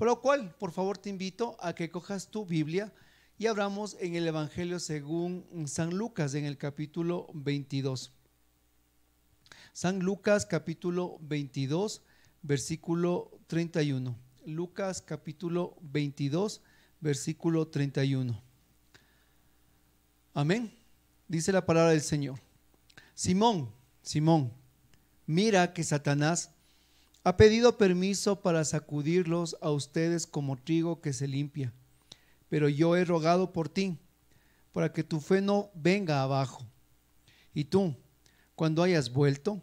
Por lo cual, por favor, te invito a que cojas tu Biblia y abramos en el Evangelio según San Lucas, en el capítulo 22. San Lucas, capítulo 22, versículo 31. Lucas, capítulo 22, versículo 31. Amén. Dice la palabra del Señor. Simón, Simón, mira que Satanás ha pedido permiso para sacudirlos a ustedes como trigo que se limpia, pero yo he rogado por ti, para que tu fe no venga abajo. Y tú, cuando hayas vuelto,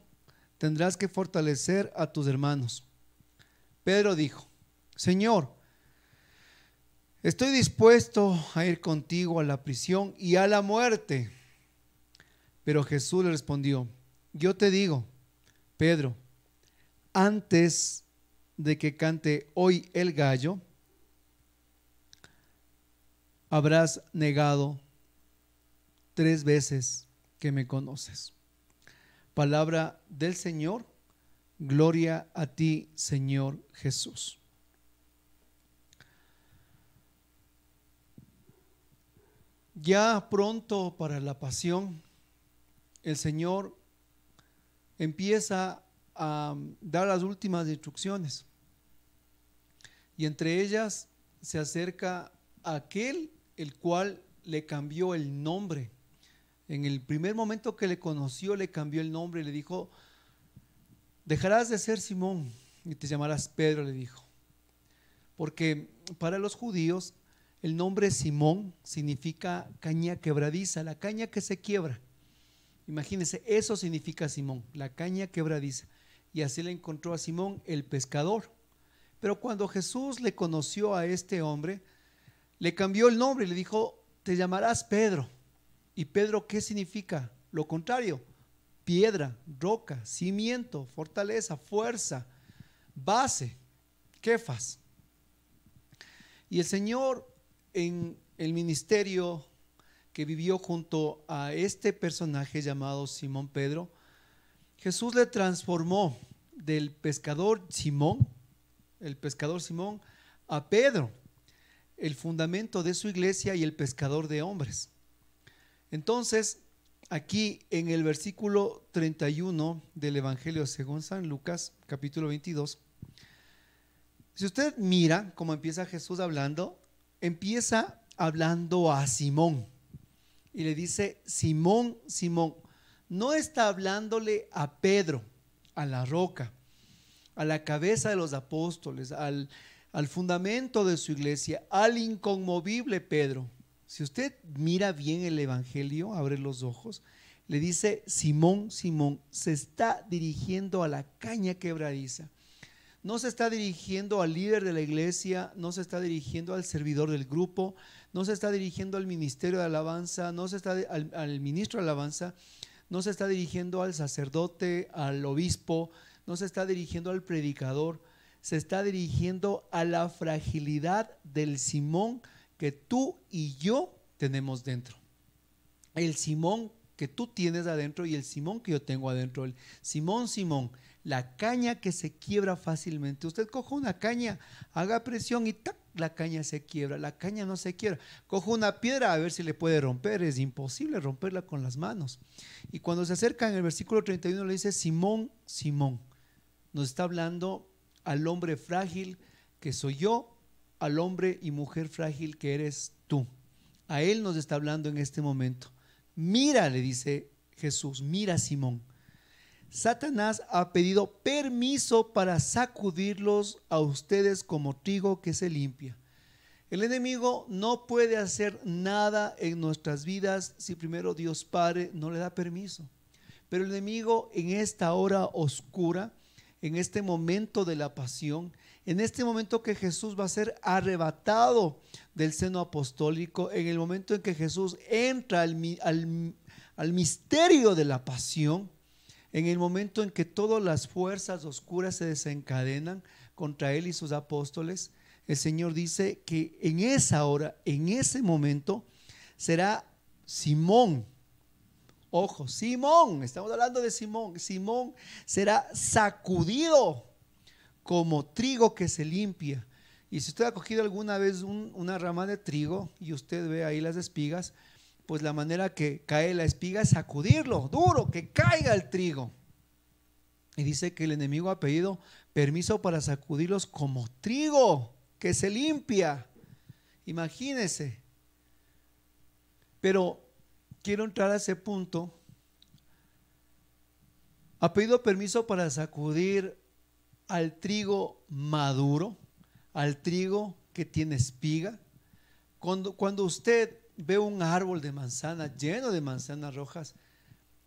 tendrás que fortalecer a tus hermanos. Pedro dijo: Señor, estoy dispuesto a ir contigo a la prisión y a la muerte. Pero Jesús le respondió: yo te digo, Pedro, antes de que cante hoy el gallo, habrás negado 3 veces que me conoces. Palabra del Señor. Gloria a ti, Señor Jesús. Ya pronto para la pasión, el Señor empieza a dar las últimas instrucciones, y entre ellas se acerca a aquel el cual le cambió el nombre. En el primer momento que le conoció, le cambió el nombre y le dijo: dejarás de ser Simón y te llamarás Pedro, le dijo. Porque para los judíos el nombre Simón significa caña quebradiza, la caña que se quiebra. Imagínense, eso significa Simón, la caña quebradiza. Y así le encontró a Simón el pescador. Pero cuando Jesús le conoció a este hombre, le cambió el nombre y le dijo: te llamarás Pedro. ¿Y Pedro qué significa? Lo contrario: piedra, roca, cimiento, fortaleza, fuerza, base, Kefas. Y el Señor, en el ministerio que vivió junto a este personaje llamado Simón Pedro, Jesús le transformó del pescador Simón, el pescador Simón, a Pedro, el fundamento de su iglesia y el pescador de hombres. Entonces, aquí en el versículo 31 del Evangelio según San Lucas, capítulo 22, si usted mira cómo empieza Jesús hablando, empieza hablando a Simón y le dice: Simón, Simón. No está hablándole a Pedro, a la roca, a la cabeza de los apóstoles, al fundamento de su iglesia, al inconmovible Pedro. Si usted mira bien el Evangelio, abre los ojos, le dice: Simón, Simón. Se está dirigiendo a la caña quebradiza. No se está dirigiendo al líder de la iglesia, no se está dirigiendo al servidor del grupo, no se está dirigiendo al ministerio de alabanza, no se está al ministro de alabanza, no se está dirigiendo al sacerdote, al obispo, no se está dirigiendo al predicador. Se está dirigiendo a la fragilidad del Simón que tú y yo tenemos dentro. El Simón que tú tienes adentro y el Simón que yo tengo adentro. El Simón, Simón, la caña que se quiebra fácilmente. Usted coja una caña, haga presión y ¡tac!, la caña se quiebra. La caña no se quiebra. Coja una piedra a ver si le puede romper. Es imposible romperla con las manos. Y cuando se acerca en el versículo 31 le dice: Simón, Simón. Nos está hablando al hombre frágil que soy yo, al hombre y mujer frágil que eres tú. A él nos está hablando en este momento. Mira, le dice Jesús, mira, Simón. Satanás ha pedido permiso para sacudirlos a ustedes como trigo que se limpia. El enemigo no puede hacer nada en nuestras vidas si primero Dios Padre no le da permiso. Pero el enemigo en esta hora oscura, en este momento de la pasión, en este momento que Jesús va a ser arrebatado del seno apostólico, en el momento en que Jesús entra al misterio de la pasión, en el momento en que todas las fuerzas oscuras se desencadenan contra él y sus apóstoles, el Señor dice que en esa hora, en ese momento, será Simón. Ojo, Simón, estamos hablando de Simón. Simón será sacudido como trigo que se limpia. Y si usted ha cogido alguna vez una rama de trigo y usted ve ahí las espigas, pues la manera que cae la espiga es sacudirlo duro, que caiga el trigo. Y dice que el enemigo ha pedido permiso para sacudirlos como trigo que se limpia. Imagínese. Pero quiero entrar a ese punto. Ha pedido permiso para sacudir al trigo maduro, al trigo que tiene espiga. Cuando usted ve un árbol de manzana lleno de manzanas rojas,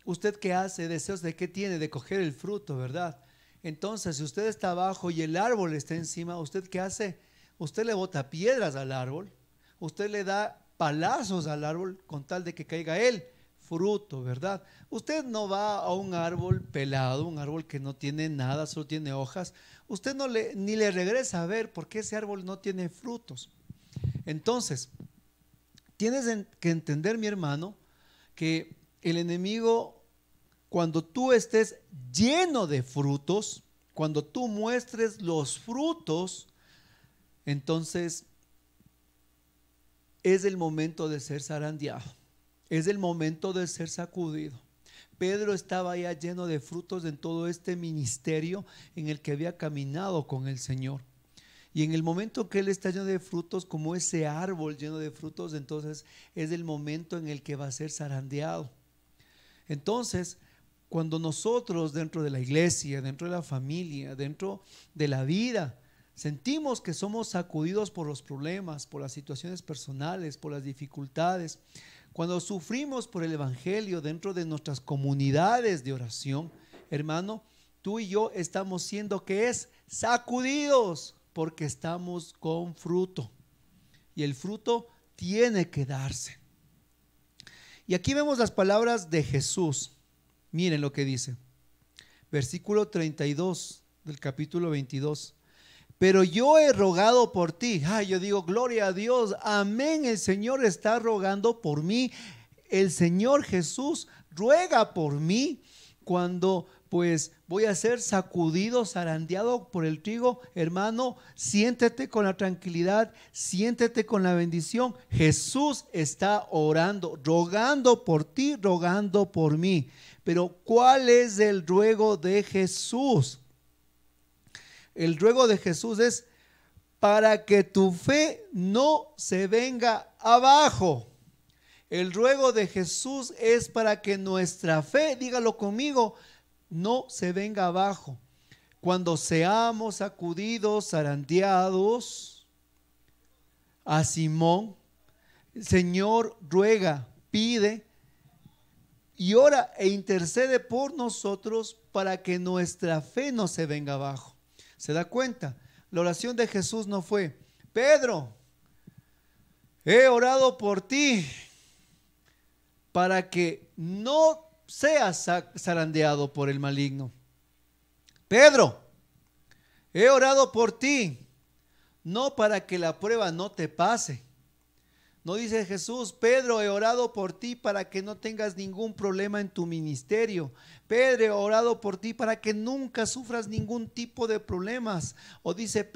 ¿usted qué hace? Deseos de qué tiene, de coger el fruto, ¿verdad? Entonces, si usted está abajo y el árbol está encima, ¿usted qué hace? Usted le bota piedras al árbol, usted le da palazos al árbol con tal de que caiga el fruto, ¿verdad? Usted no va a un árbol pelado, un árbol que no tiene nada, solo tiene hojas. Usted ni le regresa a ver porque ese árbol no tiene frutos. Entonces, tienes que entender, mi hermano, que el enemigo, cuando tú estés lleno de frutos, cuando tú muestres los frutos, entonces es el momento de ser zarandeado, es el momento de ser sacudido. Pedro estaba ya lleno de frutos en todo este ministerio en el que había caminado con el Señor. Y en el momento que él está lleno de frutos, como ese árbol lleno de frutos, entonces es el momento en el que va a ser zarandeado. Entonces, cuando nosotros dentro de la iglesia, dentro de la familia, dentro de la vida, sentimos que somos sacudidos por los problemas, por las situaciones personales, por las dificultades, cuando sufrimos por el evangelio dentro de nuestras comunidades de oración, hermano, tú y yo estamos siendo que es sacudidos porque estamos con fruto y el fruto tiene que darse. Y aquí vemos las palabras de Jesús. Miren lo que dice, versículo 32 del capítulo 22. Pero yo he rogado por ti. Yo digo, gloria a Dios, amén. El Señor está rogando por mí. El Señor Jesús ruega por mí cuando pues voy a ser sacudido, zarandeado por el trigo. Hermano, siéntete con la tranquilidad, siéntete con la bendición. Jesús está orando, rogando por ti, rogando por mí. Pero ¿cuál es el ruego de Jesús? El ruego de Jesús es para que tu fe no se venga abajo. El ruego de Jesús es para que nuestra fe, dígalo conmigo, no se venga abajo. Cuando seamos sacudidos, zarandeados, a Simón, el Señor ruega, pide y ora e intercede por nosotros para que nuestra fe no se venga abajo. ¿Se da cuenta? La oración de Jesús no fue, Pedro, he orado por ti para que no seas zarandeado por el maligno. Pedro, he orado por ti, no para que la prueba no te pase. No dice Jesús, Pedro, he orado por ti para que no tengas ningún problema en tu ministerio. Pedro, he orado por ti para que nunca sufras ningún tipo de problemas. O dice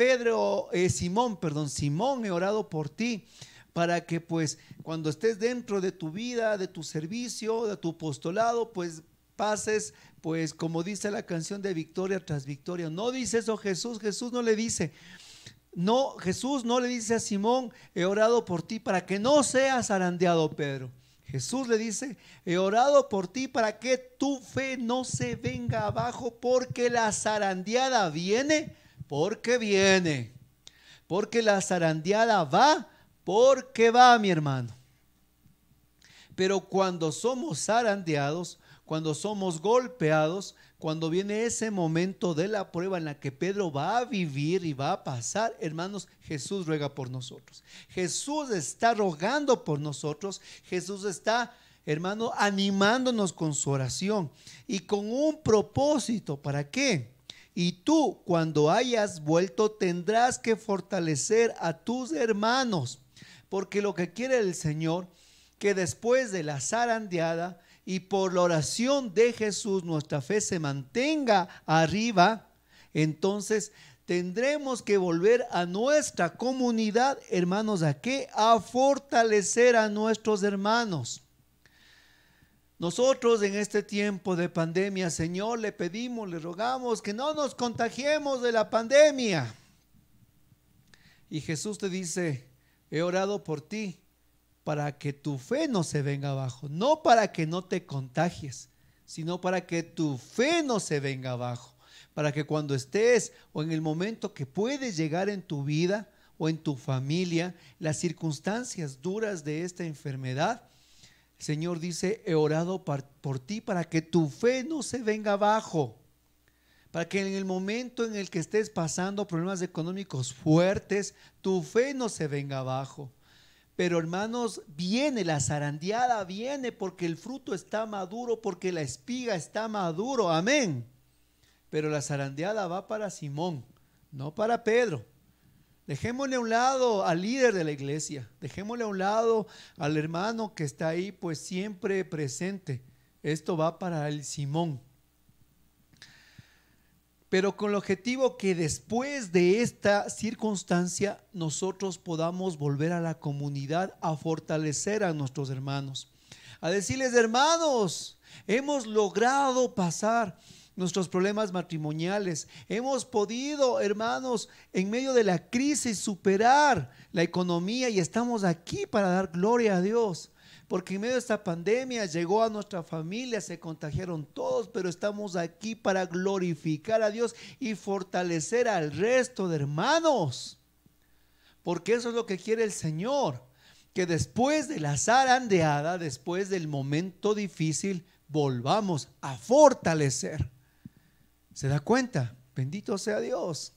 Simón, he orado por ti para que pues cuando estés dentro de tu vida, de tu servicio, de tu apostolado, pues pases pues como dice la canción de victoria tras victoria. No dice eso Jesús. Jesús no le dice, no, Jesús no le dice a Simón, he orado por ti para que no seas zarandeado, Pedro. Jesús le dice, he orado por ti para que tu fe no se venga abajo, porque la zarandeada viene, porque viene. Porque la zarandeada va, porque va, mi hermano. Pero cuando somos zarandeados, cuando somos golpeados, cuando viene ese momento de la prueba en la que Pedro va a vivir y va a pasar, hermanos, Jesús ruega por nosotros. Jesús está rogando por nosotros. Jesús está, hermano, animándonos con su oración y con un propósito. ¿Para qué? Y tú, cuando hayas vuelto, tendrás que fortalecer a tus hermanos, porque lo que quiere el Señor, que después de la zarandeada y por la oración de Jesús nuestra fe se mantenga arriba, entonces tendremos que volver a nuestra comunidad, hermanos, ¿a qué? A fortalecer a nuestros hermanos. Nosotros en este tiempo de pandemia, Señor, le pedimos, le rogamos que no nos contagiemos de la pandemia. Y Jesús te dice, he orado por ti para que tu fe no se venga abajo, no para que no te contagies, sino para que tu fe no se venga abajo, para que cuando estés o en el momento que puedes llegar en tu vida o en tu familia, las circunstancias duras de esta enfermedad, el Señor dice, he orado por ti para que tu fe no se venga abajo, para que en el momento en el que estés pasando problemas económicos fuertes, tu fe no se venga abajo. Pero hermanos, viene la zarandeada, viene porque el fruto está maduro, porque la espiga está maduro, amén. Pero la zarandeada va para Simón, no para Pedro. Dejémosle a un lado al líder de la iglesia, dejémosle a un lado al hermano que está ahí pues siempre presente. Esto va para el Simón. Pero con el objetivo que después de esta circunstancia nosotros podamos volver a la comunidad a fortalecer a nuestros hermanos, a decirles, hermanos, hemos logrado pasar nuestros problemas matrimoniales, hemos podido, hermanos, en medio de la crisis superar la economía y estamos aquí para dar gloria a Dios. Porque en medio de esta pandemia llegó a nuestra familia, se contagiaron todos, pero estamos aquí para glorificar a Dios y fortalecer al resto de hermanos. Porque eso es lo que quiere el Señor, que después de la zarandeada, después del momento difícil, volvamos a fortalecer. ¿Se da cuenta? Bendito sea Dios.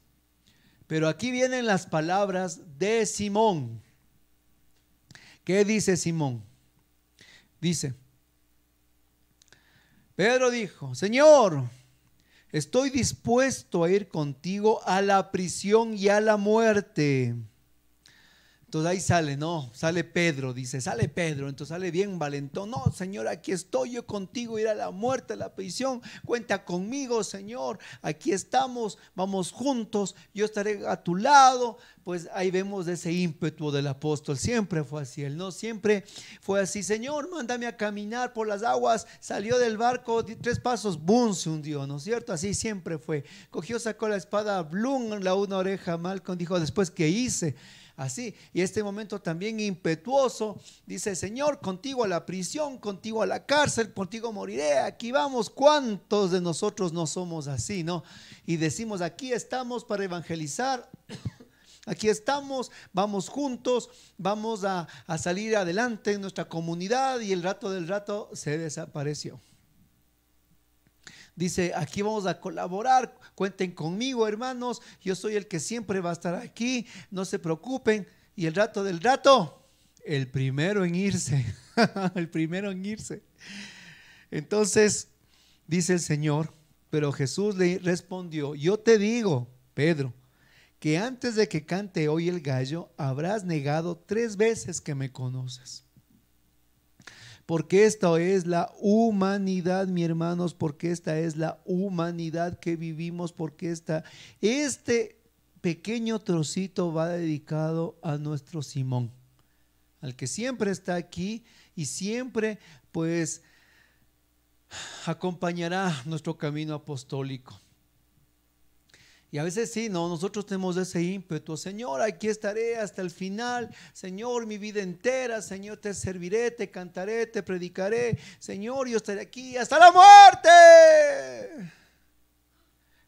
Pero aquí vienen las palabras de Simón. ¿Qué dice Simón? Dice, Pedro dijo, Señor, estoy dispuesto a ir contigo a la prisión y a la muerte. Entonces ahí sale, no, sale Pedro, dice, sale Pedro, entonces sale bien valentón. No, Señor, aquí estoy yo contigo, ir a la muerte, a la prisión, cuenta conmigo, Señor, aquí estamos, vamos juntos, yo estaré a tu lado. Pues ahí vemos ese ímpetu del apóstol, siempre fue así, él no siempre fue así. Señor, mándame a caminar por las aguas, salió del barco, 3 pasos, boom, se hundió, ¿no es cierto? Así siempre fue, cogió, sacó la espada, blum, la una oreja, Malcolm dijo, después ¿qué hice? Así, y este momento también impetuoso, dice, Señor, contigo a la prisión, contigo a la cárcel, contigo moriré, aquí vamos. ¿Cuántos de nosotros no somos así, no? Y decimos, aquí estamos para evangelizar, aquí estamos, vamos juntos, vamos a salir adelante en nuestra comunidad, y el rato del rato se desapareció. Dice, aquí vamos a colaborar, cuenten conmigo, hermanos, yo soy el que siempre va a estar aquí, no se preocupen. Y el rato del rato, el primero en irse, el primero en irse. Entonces, dice el Señor, pero Jesús le respondió, yo te digo, Pedro, que antes de que cante hoy el gallo, habrás negado 3 veces que me conoces. Porque esta es la humanidad, mis hermanos, porque esta es la humanidad que vivimos, porque este pequeño trocito va dedicado a nuestro Simón, al que siempre está aquí y siempre pues acompañará nuestro camino apostólico. Y a veces sí, no, nosotros tenemos ese ímpetu, Señor, aquí estaré hasta el final, Señor, mi vida entera, Señor, te serviré, te cantaré, te predicaré, Señor, yo estaré aquí hasta la muerte.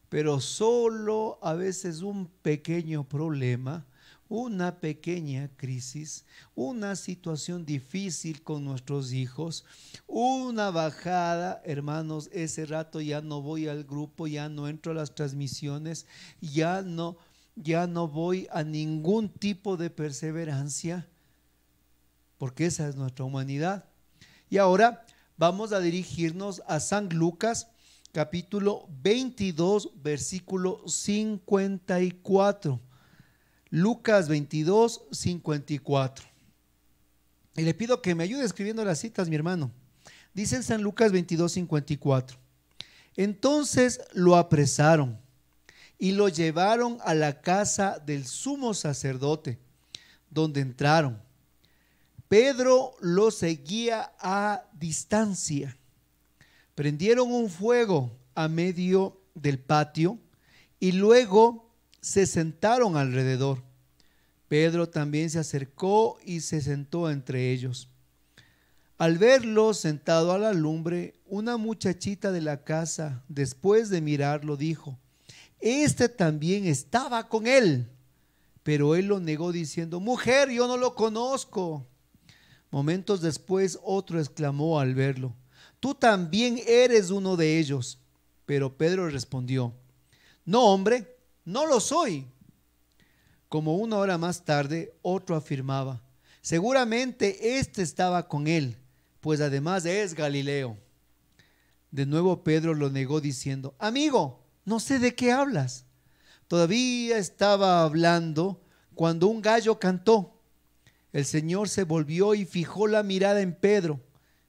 Pero solo a veces un pequeño problema, una pequeña crisis, una situación difícil con nuestros hijos, una bajada, hermanos, ese rato ya no voy al grupo, ya no entro a las transmisiones, ya no voy a ningún tipo de perseverancia, porque esa es nuestra humanidad. Y ahora vamos a dirigirnos a San Lucas, capítulo 22, versículo 54. Lucas 22, 54. Y le pido que me ayude escribiendo las citas, mi hermano. Dice en San Lucas 22, 54. Entonces lo apresaron y lo llevaron a la casa del sumo sacerdote, donde entraron. Pedro lo seguía a distancia. Prendieron un fuego a medio del patio y luego se sentaron alrededor. Pedro también se acercó y se sentó entre ellos. Al verlo sentado a la lumbre, una muchachita de la casa, después de mirarlo, dijo: este también estaba con él. Pero él lo negó diciendo: mujer, yo no lo conozco. Momentos después otro exclamó al verlo: tú también eres uno de ellos. Pero Pedro respondió: no, hombre, no lo soy. Como una hora más tarde, otro afirmaba: seguramente este estaba con él, pues además es Galileo. De nuevo Pedro lo negó diciendo: amigo, no sé de qué hablas. Todavía estaba hablando cuando un gallo cantó. El Señor se volvió y fijó la mirada en Pedro,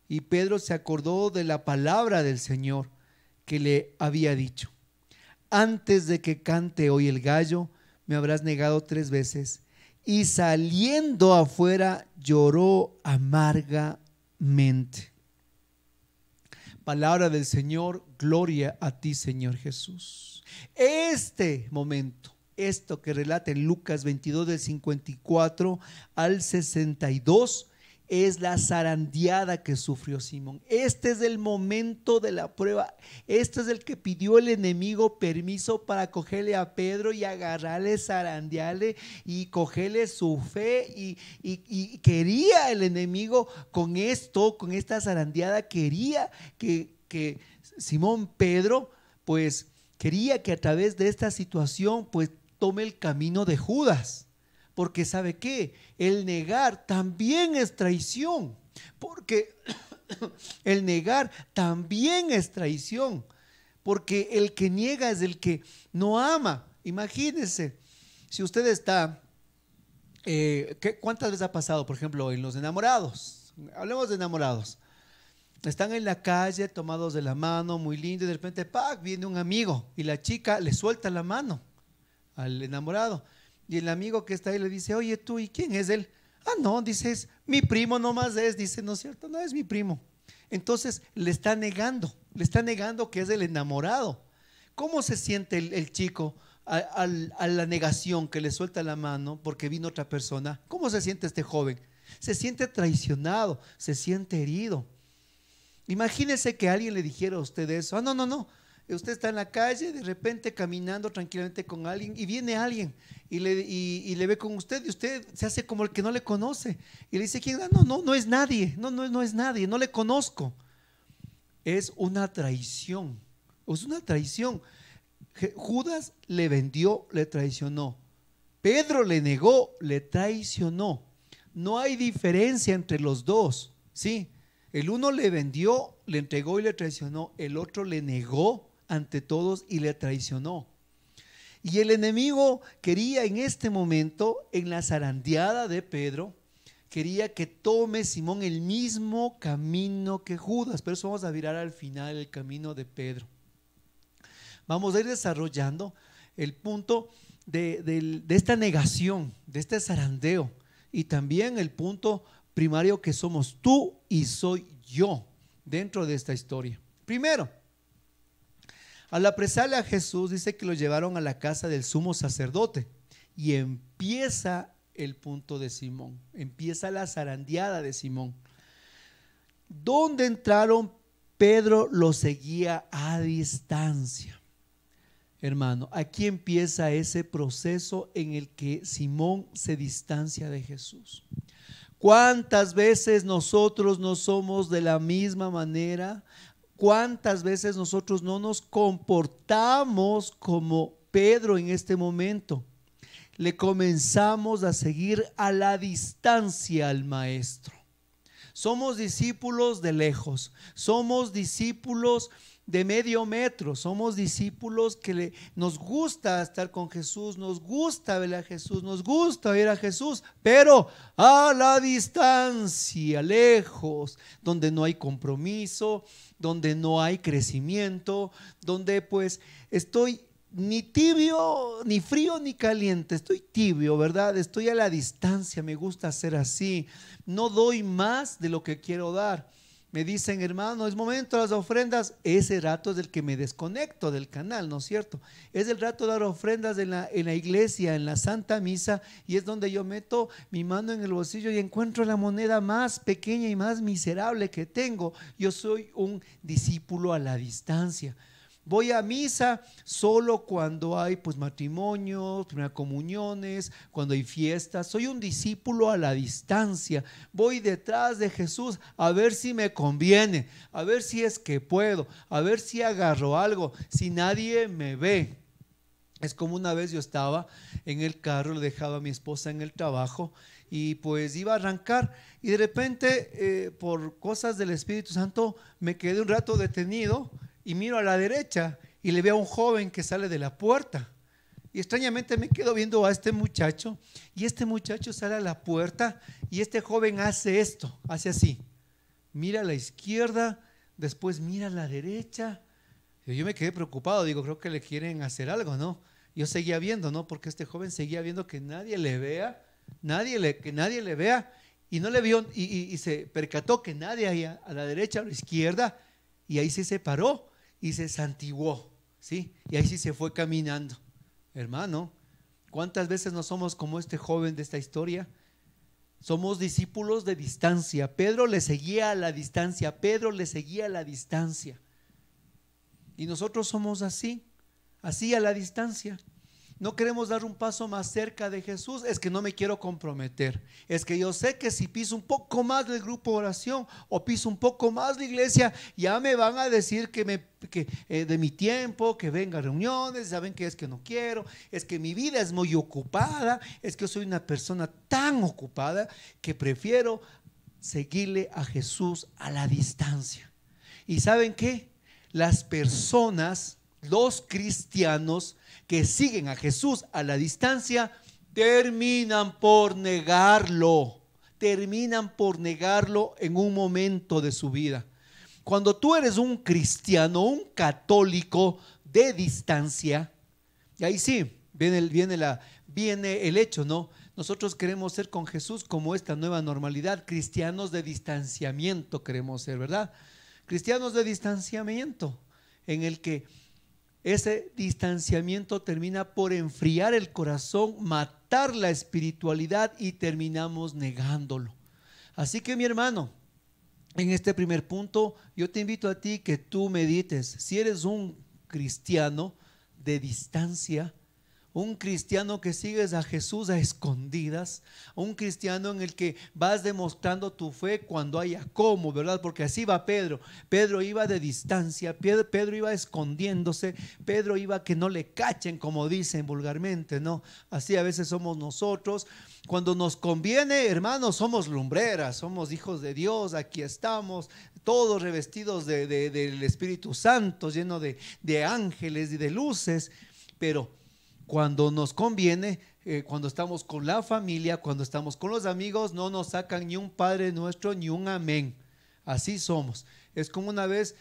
y Pedro se acordó de la palabra del Señor que le había dicho: antes de que cante hoy el gallo, me habrás negado 3 veces. Y saliendo afuera lloró amargamente. Palabra del Señor, gloria a ti, Señor Jesús. Este momento, esto que relata en Lucas 22 del 54 al 62, es la zarandeada que sufrió Simón. Este es el momento de la prueba. Este es el que pidió el enemigo permiso para cogerle a Pedro y agarrarle, zarandearle y cogerle su fe. Y quería el enemigo con esto, con esta zarandeada, quería que Simón Pedro, pues quería que a través de esta situación, pues tome el camino de Judas. Porque ¿sabe qué? El negar también es traición. Porque el negar también es traición. Porque el que niega es el que no ama. Imagínense, si usted está, ¿cuántas veces ha pasado, por ejemplo, en los enamorados? Hablemos de enamorados. Están en la calle tomados de la mano, muy lindo, y de repente ¡pac!, viene un amigo y la chica le suelta la mano al enamorado. Y el amigo que está ahí le dice: oye, tú, ¿y quién es él? Ah, no, dice, es mi primo nomás es. Dice: no es cierto, no es mi primo. Entonces le está negando que es el enamorado. ¿Cómo se siente el chico a la negación, que le suelta la mano porque vino otra persona? ¿Cómo se siente este joven? Se siente traicionado, se siente herido. Imagínese que alguien le dijera a usted eso. Ah, no, no, no. Usted está en la calle, de repente caminando tranquilamente con alguien, y viene alguien y le ve con usted, y usted se hace como el que no le conoce y le dice: ¿quién? Ah, no, no, no es nadie, no es nadie, no le conozco. Es una traición, es una traición. Judas le vendió, le traicionó. Pedro le negó, le traicionó. No hay diferencia entre los dos, ¿sí? El uno le vendió, le entregó y le traicionó. El otro le negó ante todos y le traicionó. Y el enemigo quería en este momento, en la zarandeada de Pedro, quería que tome Simón el mismo camino que Judas. Pero eso vamos a mirar al final, el camino de Pedro. Vamos a ir desarrollando el punto de esta negación, de este zarandeo, y también el punto primario que somos tú y soy yo dentro de esta historia. Primero, al apresarle a Jesús, dice que lo llevaron a la casa del sumo sacerdote, y empieza el punto de Simón, empieza la zarandeada de Simón. Donde entraron, Pedro lo seguía a distancia. Hermano, aquí empieza ese proceso en el que Simón se distancia de Jesús. ¿Cuántas veces nosotros no somos de la misma manera? ¿Cuántas veces nosotros no nos comportamos como Pedro en este momento? Le comenzamos a seguir a la distancia al maestro. Somos discípulos de lejos, somos discípulos de medio metro, somos discípulos que nos gusta estar con Jesús, nos gusta ver a Jesús, nos gusta ver a Jesús, pero a la distancia, lejos, donde no hay compromiso, donde no hay crecimiento, donde pues estoy ni tibio, ni frío, ni caliente, estoy tibio, ¿verdad? Estoy a la distancia, me gusta ser así, no doy más de lo que quiero dar. Me dicen, hermano, es momento de las ofrendas. Ese rato es el que me desconecto del canal, ¿no es cierto? Es el rato de dar ofrendas en la iglesia, en la Santa Misa, y es donde yo meto mi mano en el bolsillo y encuentro la moneda más pequeña y más miserable que tengo. Yo soy un discípulo a la distancia. Voy a misa solo cuando hay pues matrimonios, primeras comuniones, cuando hay fiestas. Soy un discípulo a la distancia. Voy detrás de Jesús a ver si me conviene, a ver si es que puedo, a ver si agarro algo, si nadie me ve. Es como una vez yo estaba en el carro, le dejaba a mi esposa en el trabajo y pues iba a arrancar y de repente por cosas del Espíritu Santo me quedé un rato detenido y miro a la derecha y le veo a un joven que sale de la puerta y extrañamente me quedo viendo a este muchacho y este muchacho sale a la puerta y este joven hace esto, hace así, mira a la izquierda, después mira a la derecha. Yo me quedé preocupado, digo, creo que le quieren hacer algo, ¿no? Yo seguía viendo, ¿no? Porque este joven seguía viendo que nadie le vea, que nadie le vea, y no le vio, y se percató que nadie ahí a la derecha o a la izquierda, y ahí sí se paró y se santiguó, ¿sí? Y ahí sí se fue caminando. Hermano, ¿cuántas veces no somos como este joven de esta historia? Somos discípulos de distancia. Pedro le seguía a la distancia, Pedro le seguía a la distancia. Y nosotros somos así, así a la distancia. No queremos dar un paso más cerca de Jesús. Es que no me quiero comprometer. Es que yo sé que si piso un poco más del grupo de oración o piso un poco más la iglesia, ya me van a decir de mi tiempo, que venga a reuniones. Saben que es que no quiero, es que mi vida es muy ocupada, es que soy una persona tan ocupada que prefiero seguirle a Jesús a la distancia. ¿Y saben qué? Las personas, los cristianos que siguen a Jesús a la distancia, terminan por negarlo en un momento de su vida. Cuando tú eres un cristiano, un católico de distancia, y ahí sí, viene el hecho, ¿no? Nosotros queremos ser con Jesús como esta nueva normalidad, cristianos de distanciamiento queremos ser, ¿verdad? Cristianos de distanciamiento, en el que ese distanciamiento termina por enfriar el corazón, matar la espiritualidad y terminamos negándolo. Así que mi hermano, en este primer punto yo te invito a ti que tú medites. Si eres un cristiano de distancia, un cristiano que sigues a Jesús a escondidas, un cristiano en el que vas demostrando tu fe cuando haya cómo, ¿verdad? Porque así va Pedro. Pedro iba de distancia, Pedro iba escondiéndose, Pedro iba que no le cachen, como dicen vulgarmente, ¿no? Así a veces somos nosotros. Cuando nos conviene, hermanos, somos lumbreras, somos hijos de Dios, aquí estamos, todos revestidos del Espíritu Santo, lleno de ángeles y de luces, pero cuando nos conviene, cuando estamos con la familia, cuando estamos con los amigos, no nos sacan ni un Padre Nuestro ni un amén. Así somos. Es como una vez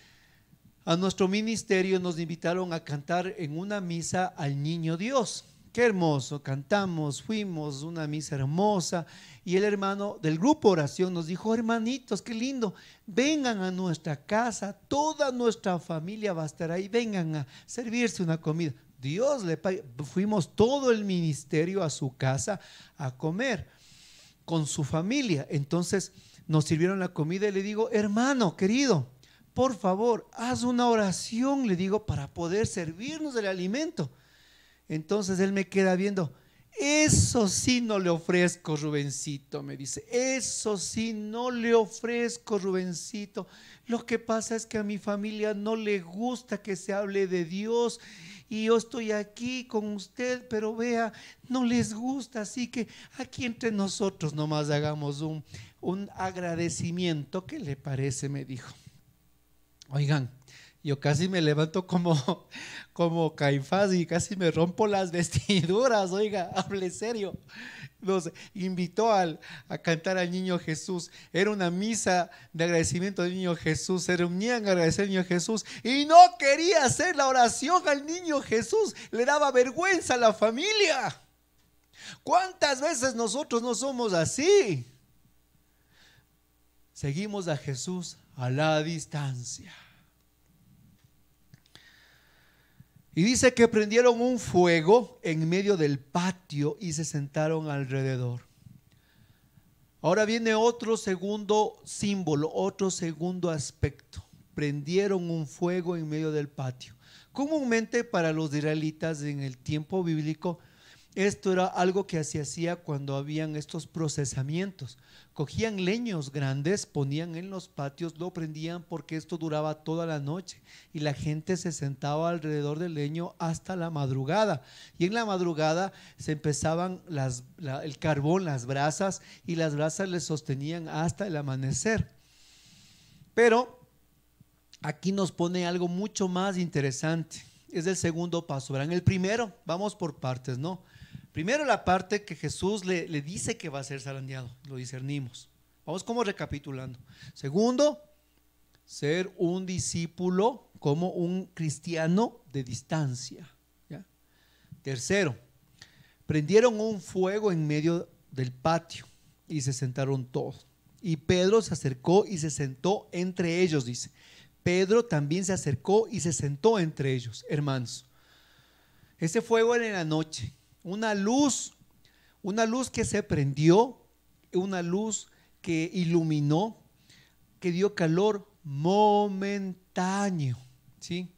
a nuestro ministerio nos invitaron a cantar en una misa al Niño Dios. Qué hermoso, cantamos, fuimos, una misa hermosa, y el hermano del grupo oración nos dijo: hermanitos, qué lindo, vengan a nuestra casa, toda nuestra familia va a estar ahí, vengan a servirse una comida. Dios le pague. Fuimos todo el ministerio a su casa a comer con su familia. Entonces nos sirvieron la comida y le digo: hermano querido, por favor, haz una oración, le digo, para poder servirnos del alimento. Entonces él me queda viendo. Eso sí no le ofrezco, Rubencito, me dice. Eso sí no le ofrezco, Rubencito. Lo que pasa es que a mi familia no le gusta que se hable de Dios y yo estoy aquí con usted, pero vea, no les gusta, así que aquí entre nosotros nomás hagamos un agradecimiento. ¿Qué le parece?, me dijo. Oigan, Yo casi me levanto como Caifás y casi me rompo las vestiduras, oiga, hable serio. Nos invitó a cantar al niño Jesús. Era una misa de agradecimiento al niño Jesús. Se reunían a agradecer al niño Jesús y no quería hacer la oración al niño Jesús. Le daba vergüenza a la familia. ¿Cuántas veces nosotros no somos así? Seguimos a Jesús a la distancia. Y dice que prendieron un fuego en medio del patio y se sentaron alrededor. Ahora viene otro segundo símbolo, otro segundo aspecto. Prendieron un fuego en medio del patio. Comúnmente para los israelitas en el tiempo bíblico, esto era algo que se hacía cuando habían estos procesamientos. Cogían leños grandes, ponían en los patios, lo prendían porque esto duraba toda la noche y la gente se sentaba alrededor del leño hasta la madrugada. Y en la madrugada se empezaban el carbón, las brasas, y las brasas les sostenían hasta el amanecer. Pero aquí nos pone algo mucho más interesante. Es el segundo paso. Verán, el primero, vamos por partes, ¿no? Primero la parte que Jesús le dice que va a ser zarandeado, lo discernimos. Vamos como recapitulando. Segundo, ser un discípulo como un cristiano de distancia, ¿ya? Tercero, prendieron un fuego en medio del patio y se sentaron todos. Y Pedro se acercó y se sentó entre ellos, dice. Pedro también se acercó y se sentó entre ellos, hermanos. Ese fuego era en la noche. Una luz que se prendió, una luz que iluminó, que dio calor momentáneo, ¿sí?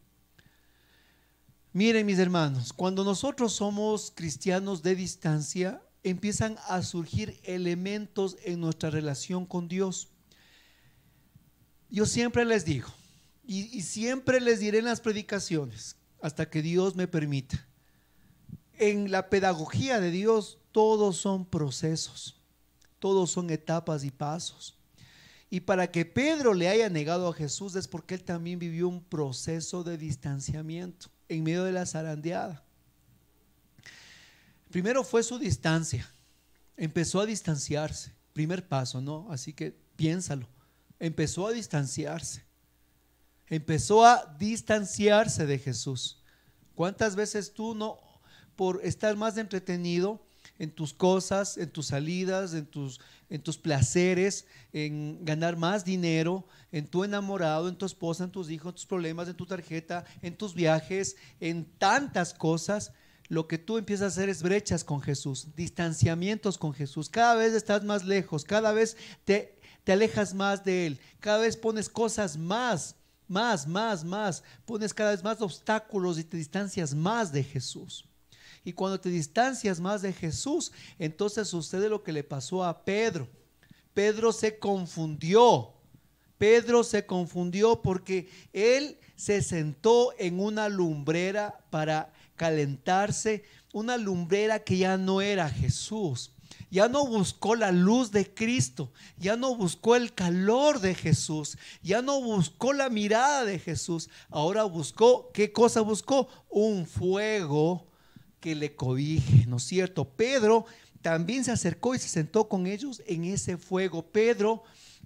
Miren, mis hermanos, cuando nosotros somos cristianos de distancia, empiezan a surgir elementos en nuestra relación con Dios. Yo siempre les digo, y siempre les diré en las predicaciones, hasta que Dios me permita. En la pedagogía de Dios todos son procesos, todos son etapas y pasos. Y para que Pedro le haya negado a Jesús es porque él también vivió un proceso de distanciamiento en medio de la zarandeada. Primero fue su distancia, empezó a distanciarse, primer paso, ¿no? Así que piénsalo, empezó a distanciarse de Jesús. ¿Cuántas veces tú no, por estar más entretenido en tus cosas, en tus salidas, en tus placeres, en ganar más dinero, en tu enamorado, en tu esposa, en tus hijos, en tus problemas, en tu tarjeta, en tus viajes, en tantas cosas, lo que tú empiezas a hacer es brechas con Jesús, distanciamientos con Jesús? Cada vez estás más lejos, cada vez te alejas más de Él, cada vez pones cosas más, pones cada vez más obstáculos y te distancias más de Jesús. Y cuando te distancias más de Jesús, entonces sucede lo que le pasó a Pedro. Pedro se confundió porque él se sentó en una lumbrera para calentarse, una lumbrera que ya no era Jesús. Ya no buscó la luz de Cristo, ya no buscó el calor de Jesús, ya no buscó la mirada de Jesús. Ahora buscó, ¿qué cosa buscó? Un fuego que le cobije, ¿no es cierto? Pedro también se acercó y se sentó con ellos en ese fuego. Pedro,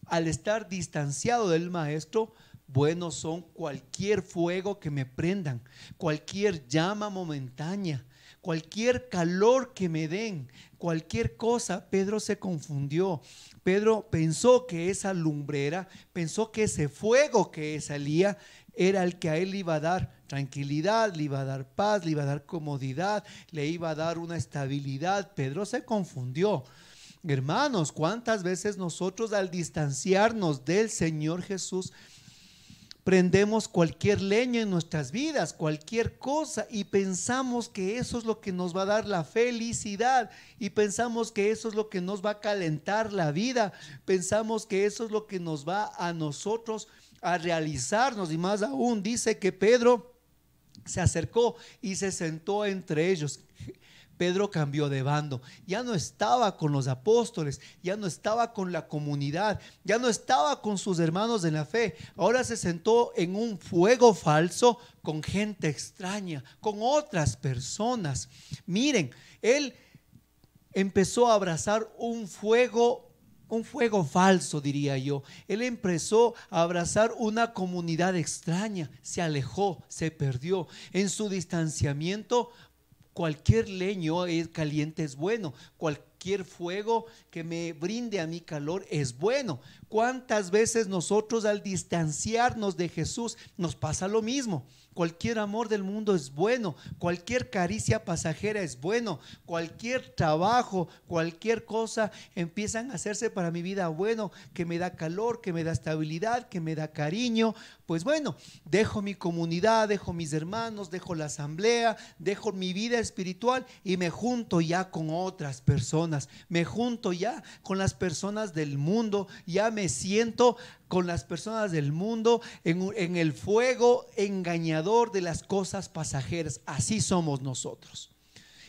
al estar distanciado del maestro, bueno, son cualquier fuego que me prendan, cualquier llama momentánea, cualquier calor que me den, cualquier cosa. Pedro se confundió. Pedro pensó que esa lumbrera, pensó que ese fuego que salía era el que a él le iba a dar tranquilidad, le iba a dar paz, le iba a dar comodidad, le iba a dar una estabilidad. Pedro se confundió. Hermanos, ¿cuántas veces nosotros al distanciarnos del Señor Jesús prendemos cualquier leña en nuestras vidas, cualquier cosa, y pensamos que eso es lo que nos va a dar la felicidad, y pensamos que eso es lo que nos va a calentar la vida, pensamos que eso es lo que nos va a nosotros a realizarnos? Y más aún dice que Pedro se acercó y se sentó entre ellos. Pedro cambió de bando, ya no estaba con los apóstoles, ya no estaba con la comunidad, ya no estaba con sus hermanos en la fe, ahora se sentó en un fuego falso con gente extraña, con otras personas. Miren, él empezó a abrazar un fuego falso, diría yo. Él empezó a abrazar una comunidad extraña, se alejó, se perdió. En su distanciamiento, cualquier leño caliente es bueno, cualquier fuego que me brinde a mi calor es bueno. ¿Cuántas veces nosotros al distanciarnos de Jesús nos pasa lo mismo? Cualquier amor del mundo es bueno, cualquier caricia pasajera es bueno, cualquier trabajo, cualquier cosa empiezan a hacerse para mi vida bueno, que me da calor, que me da estabilidad, que me da cariño. Pues bueno, dejo mi comunidad, dejo mis hermanos, dejo la asamblea, dejo mi vida espiritual y me junto ya con otras personas, me junto ya con las personas del mundo, ya me siento con las personas del mundo en el fuego engañador de las cosas pasajeras. Así somos nosotros.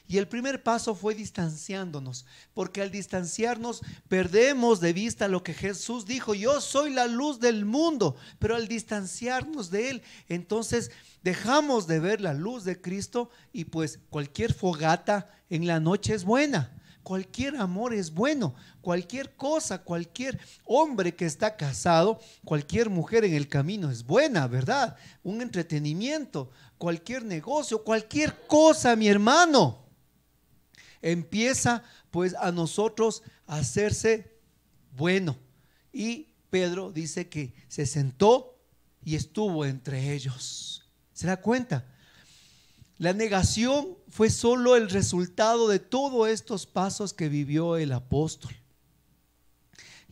Y el primer paso fue distanciándonos, porque al distanciarnos perdemos de vista lo que Jesús dijo: yo soy la luz del mundo. Pero al distanciarnos de Él, entonces dejamos de ver la luz de Cristo, y pues cualquier fogata en la noche es buena. Cualquier amor es bueno, cualquier cosa, cualquier hombre que está casado, cualquier mujer en el camino es buena, ¿verdad? Un entretenimiento, cualquier negocio, cualquier cosa, mi hermano, empieza pues a nosotros a hacerse bueno. Y Pedro dice que se sentó y estuvo entre ellos. ¿Se da cuenta? La negación fue solo el resultado de todos estos pasos que vivió el apóstol.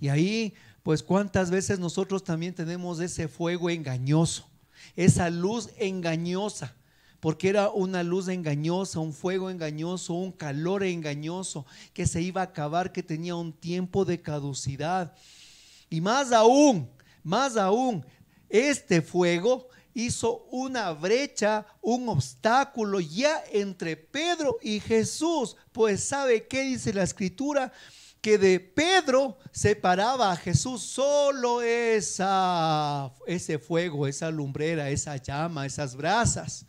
Y ahí, pues, cuántas veces nosotros también tenemos ese fuego engañoso, esa luz engañosa, porque era una luz engañosa, un fuego engañoso, un calor engañoso que se iba a acabar, que tenía un tiempo de caducidad. Y más aún, este fuego hizo una brecha, un obstáculo ya entre Pedro y Jesús. Pues ¿sabe qué dice la escritura? Que de Pedro separaba a Jesús solo ese fuego, esa lumbrera, esa llama, esas brasas.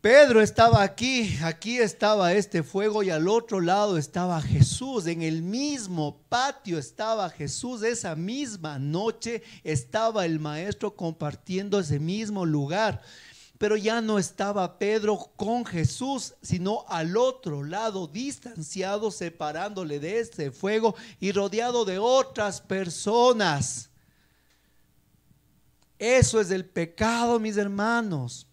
Pedro estaba aquí estaba este fuego, y al otro lado estaba Jesús. En el mismo patio estaba Jesús. Esa misma noche estaba el maestro compartiendo ese mismo lugar. Pero ya no estaba Pedro con Jesús, sino al otro lado, distanciado, separándole de este fuego y rodeado de otras personas. Eso es el pecado, mis hermanos.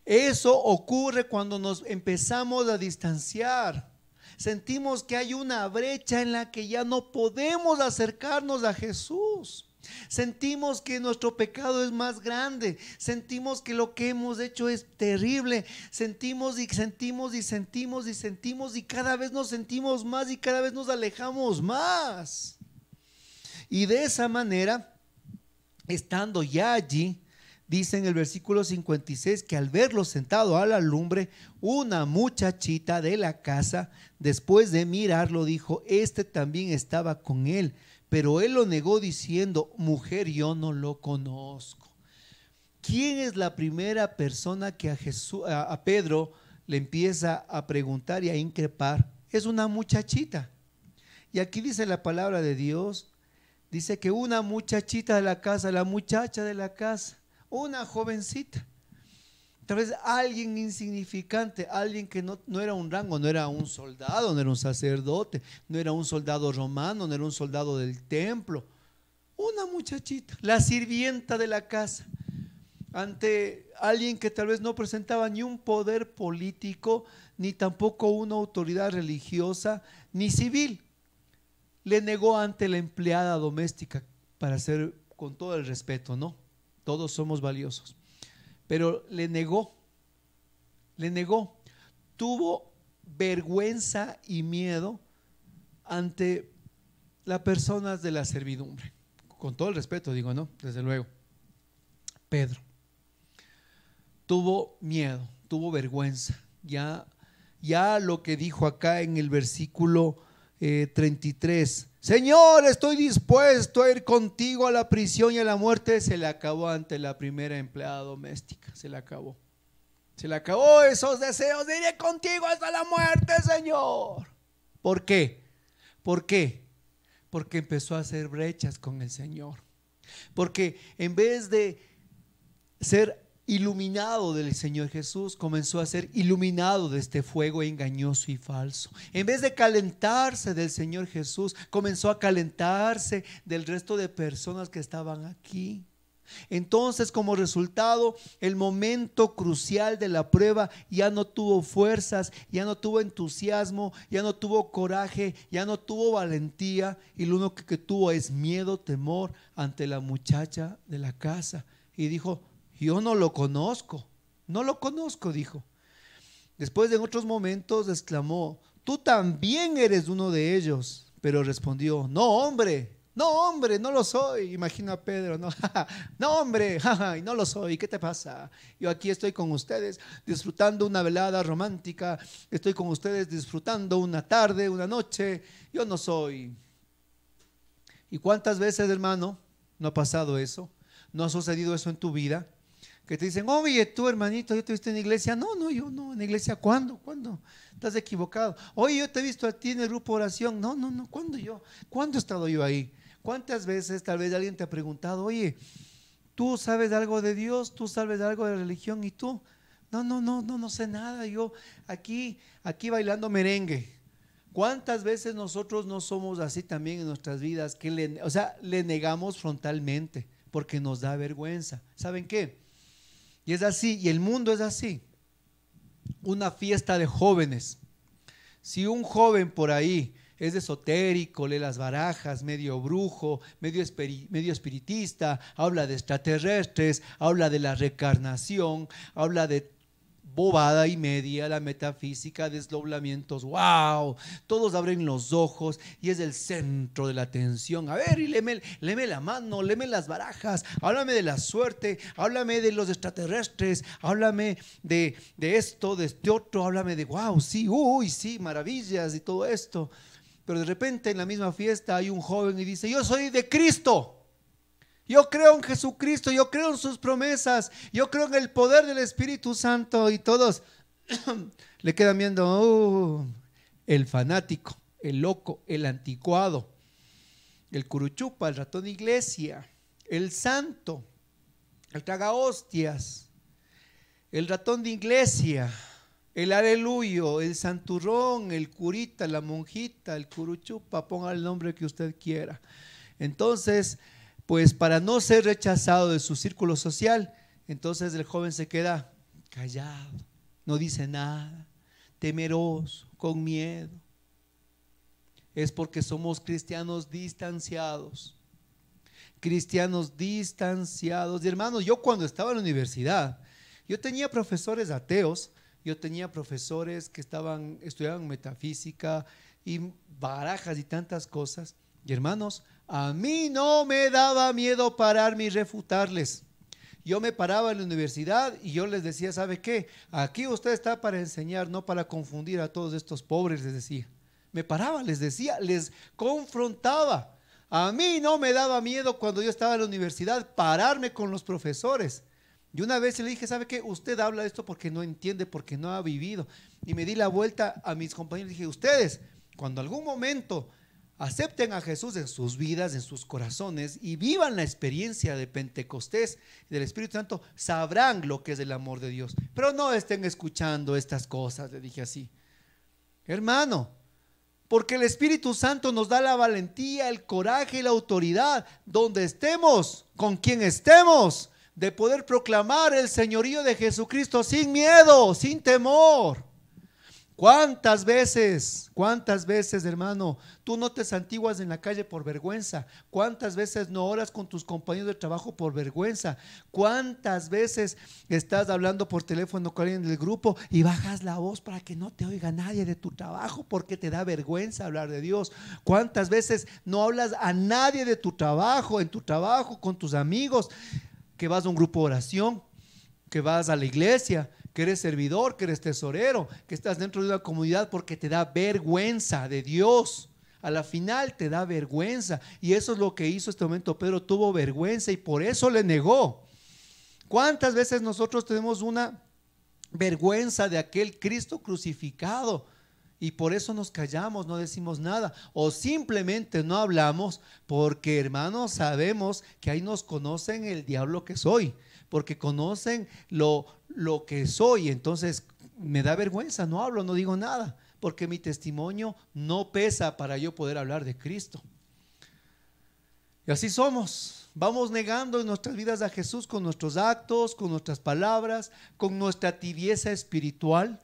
Eso ocurre cuando nos empezamos a distanciar. Sentimos que hay una brecha en la que ya no podemos acercarnos a Jesús. Sentimos que nuestro pecado es más grande. Sentimos que lo que hemos hecho es terrible. Sentimos y sentimos y sentimos y sentimos, y cada vez nos sentimos más y cada vez nos alejamos más. Y de esa manera, estando ya allí, dice en el versículo 56 que al verlo sentado a la lumbre, una muchachita de la casa, después de mirarlo, dijo: este también estaba con él. Pero él lo negó diciendo: mujer, yo no lo conozco. ¿Quién es la primera persona que a Pedro le empieza a preguntar y a increpar? Es una muchachita. Y aquí dice la palabra de Dios, dice que una muchachita de la casa, la muchacha de la casa, una jovencita, tal vez alguien insignificante, alguien que no era un rango, no era un soldado, no era un sacerdote, no era un soldado romano, no era un soldado del templo. Una muchachita, la sirvienta de la casa, ante alguien que tal vez no presentaba ni un poder político, ni tampoco una autoridad religiosa, ni civil. Le negó ante la empleada doméstica, para ser, con todo el respeto, ¿no? Todos somos valiosos. Pero le negó, tuvo vergüenza y miedo ante las personas de la servidumbre. Con todo el respeto digo, ¿no? Desde luego. Pedro tuvo miedo, tuvo vergüenza, ya ya lo que dijo acá en el versículo 33. Señor, estoy dispuesto a ir contigo a la prisión y a la muerte. Se le acabó ante la primera empleada doméstica. Se le acabó. Se le acabó esos deseos de ir contigo hasta la muerte, Señor. ¿Por qué? ¿Por qué? Porque empezó a hacer brechas con el Señor. Porque en vez de ser iluminado del Señor Jesús, comenzó a ser iluminado de este fuego engañoso y falso. En vez de calentarse del Señor Jesús, comenzó a calentarse del resto de personas que estaban aquí. Entonces, como resultado, el momento crucial de la prueba ya no tuvo fuerzas, ya no tuvo entusiasmo, ya no tuvo coraje, ya no tuvo valentía, y lo único que tuvo es miedo, temor ante la muchacha de la casa. Y dijo: yo no lo conozco, dijo. Después, en otros momentos, exclamó: tú también eres uno de ellos. Pero respondió: no, hombre, no lo soy. Imagina a Pedro, no, no, hombre, no lo soy. ¿Qué te pasa? Yo aquí estoy con ustedes disfrutando una velada romántica, estoy con ustedes disfrutando una tarde, una noche. Yo no soy. ¿Y cuántas veces, hermano, no ha pasado eso? ¿No ha sucedido eso en tu vida? Que te dicen: oye, tú, hermanito, yo te he visto en la iglesia. No, yo no, en la iglesia. ¿Cuándo? Estás equivocado. Oye, yo te he visto a ti en el grupo de oración. No, ¿cuándo he estado yo ahí? ¿Cuántas veces tal vez alguien te ha preguntado: oye, ¿tú sabes algo de Dios? ¿Tú sabes algo de religión? ¿Y tú? No sé nada. Yo aquí bailando merengue. ¿Cuántas veces nosotros no somos así también en nuestras vidas? Que le negamos frontalmente porque nos da vergüenza. ¿Saben qué? Y es así, y el mundo es así. Una fiesta de jóvenes. Si un joven por ahí es esotérico, lee las barajas, medio brujo, medio espiritista, habla de extraterrestres, habla de la reencarnación, habla de bobada y media, la metafísica, desdoblamientos, wow, todos abren los ojos y es el centro de la atención. A ver, y léeme la mano, léeme las barajas, háblame de la suerte, háblame de los extraterrestres, háblame de esto, de este otro, háblame de wow, sí, uy, sí, maravillas y todo esto. Pero de repente en la misma fiesta hay un joven y dice: yo soy de Cristo. Yo creo en Jesucristo, yo creo en sus promesas, yo creo en el poder del Espíritu Santo. Y todos le quedan viendo: el fanático, el loco, el anticuado, el curuchupa, el ratón de iglesia, el santo, el tragahostias, el ratón de iglesia, el aleluyo, el santurrón, el curita, la monjita, el curuchupa, ponga el nombre que usted quiera. Entonces, pues para no ser rechazado de su círculo social, entonces el joven se queda callado, no dice nada, temeroso, con miedo. Es porque somos cristianos distanciados. Cristianos distanciados. Y hermanos, yo cuando estaba en la universidad, yo tenía profesores ateos, yo tenía profesores que estudiaban metafísica y barajas y tantas cosas. Y hermanos, a mí no me daba miedo pararme y refutarles. Yo me paraba en la universidad y yo les decía: ¿sabe qué? Aquí usted está para enseñar, no para confundir a todos estos pobres, les decía. Me paraba, les decía, les confrontaba. A mí no me daba miedo cuando yo estaba en la universidad pararme con los profesores. Y una vez le dije: ¿sabe qué? Usted habla esto porque no entiende, porque no ha vivido. Y me di la vuelta a mis compañeros y dije: ustedes, cuando algún momento acepten a Jesús en sus vidas, en sus corazones, y vivan la experiencia de Pentecostés y del Espíritu Santo, sabrán lo que es el amor de Dios. Pero no estén escuchando estas cosas, le dije así. Hermano, porque el Espíritu Santo nos da la valentía, el coraje y la autoridad, donde estemos, con quien estemos, de poder proclamar el señorío de Jesucristo sin miedo, sin temor. ¿Cuántas veces, hermano, tú no te santiguas en la calle por vergüenza? ¿Cuántas veces no oras con tus compañeros de trabajo por vergüenza? ¿Cuántas veces estás hablando por teléfono con alguien del grupo y bajas la voz para que no te oiga nadie de tu trabajo porque te da vergüenza hablar de Dios? ¿Cuántas veces no hablas a nadie de tu trabajo, en tu trabajo, con tus amigos, que vas a un grupo de oración? que vas a la iglesia, que eres servidor, que eres tesorero, que estás dentro de una comunidad porque te da vergüenza de Dios. A la final te da vergüenza, y eso es lo que hizo este momento. Pedro tuvo vergüenza y por eso le negó. ¿Cuántas veces nosotros tenemos una vergüenza de aquel Cristo crucificado y por eso nos callamos, no decimos nada, o simplemente no hablamos porque, hermanos, sabemos que ahí nos conocen el diablo que soy, porque conocen lo que soy? Entonces me da vergüenza, no hablo, no digo nada, porque mi testimonio no pesa para yo poder hablar de Cristo. Y así somos, vamos negando en nuestras vidas a Jesús con nuestros actos, con nuestras palabras, con nuestra tibieza espiritual,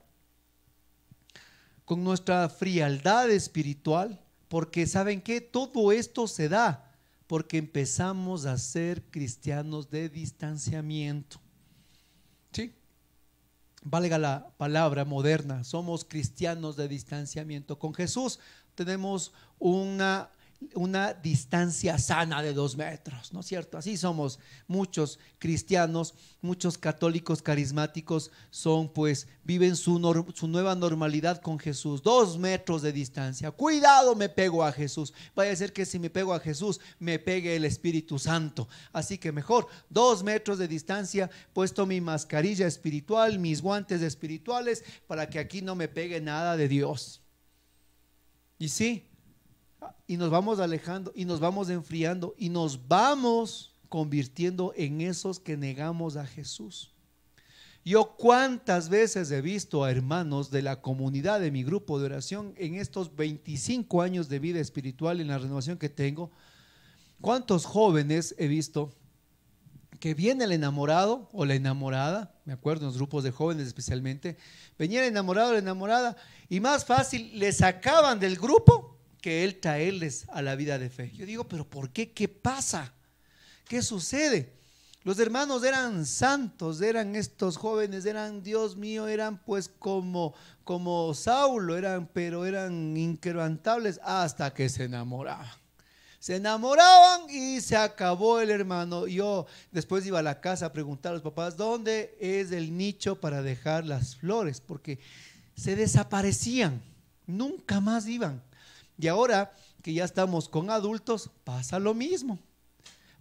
con nuestra frialdad espiritual, porque ¿saben qué? Todo esto se da porque empezamos a ser cristianos de distanciamiento. ¿Sí? Valga la palabra moderna, somos cristianos de distanciamiento. Con Jesús tenemos una distancia sana de 2 metros, ¿no es cierto? Así somos muchos cristianos, muchos católicos carismáticos viven su nueva normalidad con Jesús, 2 metros de distancia. Cuidado, me pego a Jesús, vaya a ser que si me pego a Jesús me pegue el Espíritu Santo, así que mejor 2 metros de distancia, puesto mi mascarilla espiritual, mis guantes espirituales, para que aquí no me pegue nada de Dios. Y sí, y nos vamos alejando y nos vamos enfriando y nos vamos convirtiendo en esos que negamos a Jesús. Yo cuántas veces he visto a hermanos de la comunidad de mi grupo de oración en estos 25 años de vida espiritual, en la renovación que tengo, cuántos jóvenes he visto que viene el enamorado o la enamorada, me acuerdo en los grupos de jóvenes especialmente, venía el enamorado o la enamorada y más fácil les sacaban del grupo que él traerles a la vida de fe. Yo digo, pero ¿por qué? ¿Qué pasa? ¿Qué sucede? Los hermanos eran santos, eran estos jóvenes, eran, Dios mío, eran pues como Saulo, pero eran inquebrantables hasta que se enamoraban. Se enamoraban y se acabó el hermano. Yo después iba a la casa a preguntar a los papás, ¿dónde es el nicho para dejar las flores? Porque se desaparecían, nunca más iban. Y ahora que ya estamos con adultos, pasa lo mismo,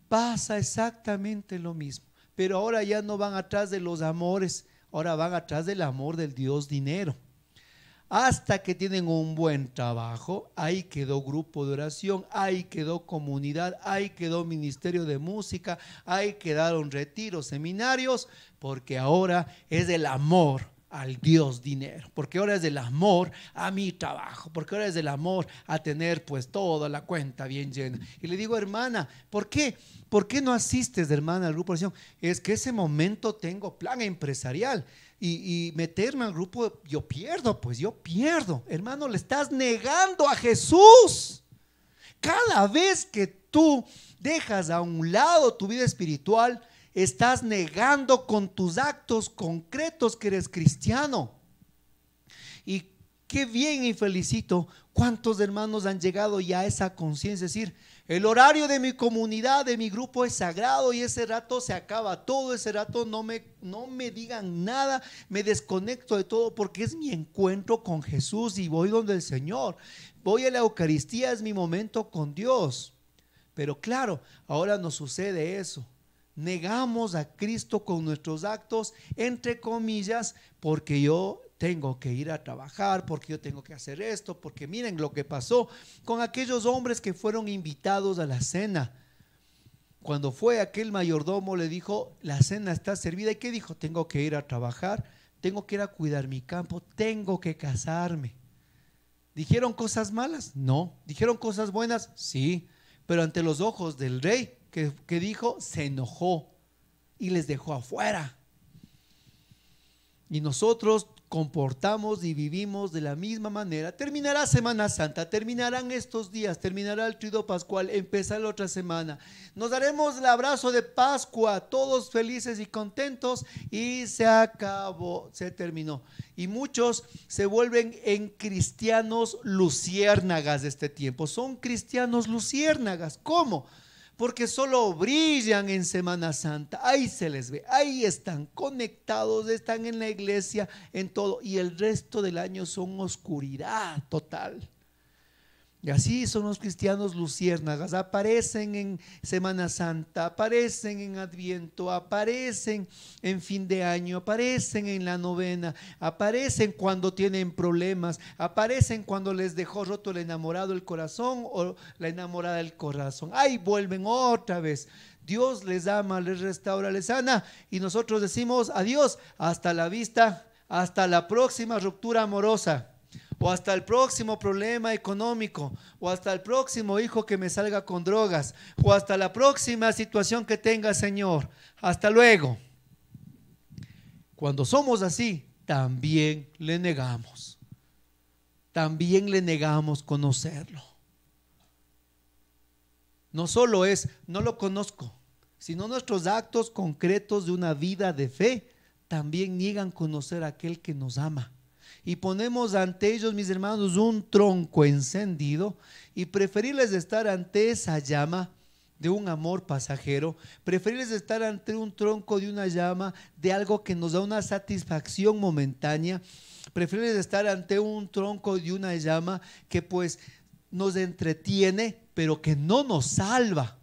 pasa exactamente lo mismo, pero ahora ya no van atrás de los amores, ahora van atrás del amor del Dios dinero. Hasta que tienen un buen trabajo, ahí quedó grupo de oración, ahí quedó comunidad, ahí quedó ministerio de música, ahí quedaron retiros, seminarios, porque ahora es el amor al Dios dinero, porque ahora es del amor a mi trabajo, porque ahora es del amor a tener pues toda la cuenta bien llena. Y le digo, hermana, ¿por qué no asistes, hermana, al grupo de oración? Es que ese momento tengo plan empresarial y meterme al grupo, yo pierdo, hermano, le estás negando a Jesús. Cada vez que tú dejas a un lado tu vida espiritual, estás negando con tus actos concretos que eres cristiano. Y qué bien y felicito cuántos hermanos han llegado ya a esa conciencia, es decir, el horario de mi comunidad, de mi grupo es sagrado y ese rato se acaba todo, ese rato no me digan nada, me desconecto de todo porque es mi encuentro con Jesús y voy donde el Señor, voy a la Eucaristía, es mi momento con Dios. Pero claro, ahora nos sucede eso. Negamos a Cristo con nuestros actos, entre comillas, porque yo tengo que ir a trabajar, porque yo tengo que hacer esto, porque miren lo que pasó con aquellos hombres que fueron invitados a la cena. Cuando fue aquel mayordomo le dijo, la cena está servida, ¿y qué dijo? Tengo que ir a trabajar, tengo que ir a cuidar mi campo, tengo que casarme. ¿Dijeron cosas malas? No. ¿Dijeron cosas buenas? Sí, pero ante los ojos del rey, que dijo, se enojó y les dejó afuera. Y nosotros comportamos y vivimos de la misma manera. Terminará Semana Santa, terminarán estos días, terminará el Triduo Pascual, empezará la otra semana. Nos daremos el abrazo de Pascua, todos felices y contentos, y se acabó, se terminó. Y muchos se vuelven en cristianos luciérnagas de este tiempo. Son cristianos luciérnagas. ¿Cómo? porque solo brillan en Semana Santa. Ahí se les ve, ahí están conectados, están en la iglesia, en todo, y el resto del año son oscuridad total. Y así son los cristianos luciérnagas, aparecen en Semana Santa, aparecen en Adviento, aparecen en fin de año, aparecen en la novena, aparecen cuando tienen problemas, aparecen cuando les dejó roto el enamorado el corazón o la enamorada del corazón. Ahí vuelven otra vez. Dios les ama, les restaura, les sana, y nosotros decimos adiós, hasta la vista, hasta la próxima ruptura amorosa, o hasta el próximo problema económico, o hasta el próximo hijo que me salga con drogas, o hasta la próxima situación que tenga, Señor. Hasta luego. Cuando somos así, también le negamos conocerlo. No solo es, no lo conozco, sino nuestros actos concretos de una vida de fe también niegan conocer a aquel que nos ama. Y ponemos ante ellos, mis hermanos, un tronco encendido, y preferirles estar ante esa llama de un amor pasajero, preferirles estar ante un tronco de una llama de algo que nos da una satisfacción momentánea, preferirles estar ante un tronco de una llama que pues nos entretiene, pero que no nos salva,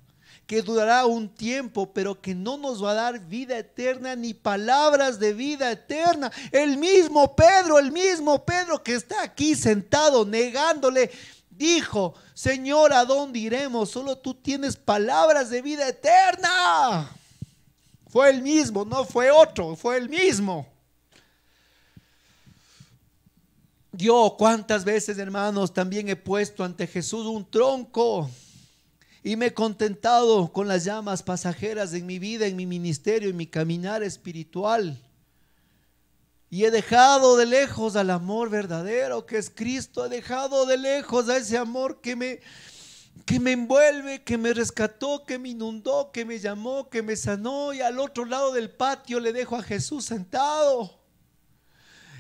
que durará un tiempo, pero que no nos va a dar vida eterna ni palabras de vida eterna. El mismo Pedro que está aquí sentado negándole, dijo: Señor, ¿a dónde iremos? Solo tú tienes palabras de vida eterna. Fue el mismo, no fue otro, fue el mismo. Yo cuántas veces, hermanos, también he puesto ante Jesús un tronco y me he contentado con las llamas pasajeras en mi vida, en mi ministerio, en mi caminar espiritual. Y he dejado de lejos al amor verdadero que es Cristo. He dejado de lejos a ese amor que me envuelve, que me rescató, que me inundó, que me llamó, que me sanó. Y al otro lado del patio le dejo a Jesús sentado.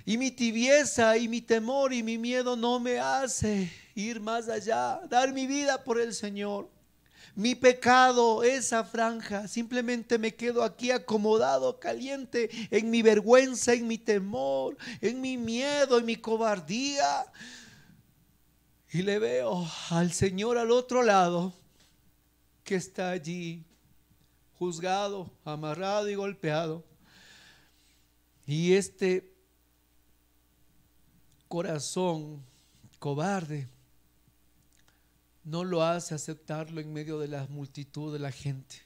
Y mi tibieza y mi temor y mi miedo no me hace ir más allá, dar mi vida por el Señor. Mi pecado, esa franja, simplemente me quedo aquí acomodado, caliente, en mi vergüenza, en mi temor, en mi miedo, en mi cobardía. Y le veo al Señor al otro lado, que está allí, juzgado, amarrado y golpeado. Y este corazón cobarde no lo hace aceptarlo en medio de la multitud de la gente.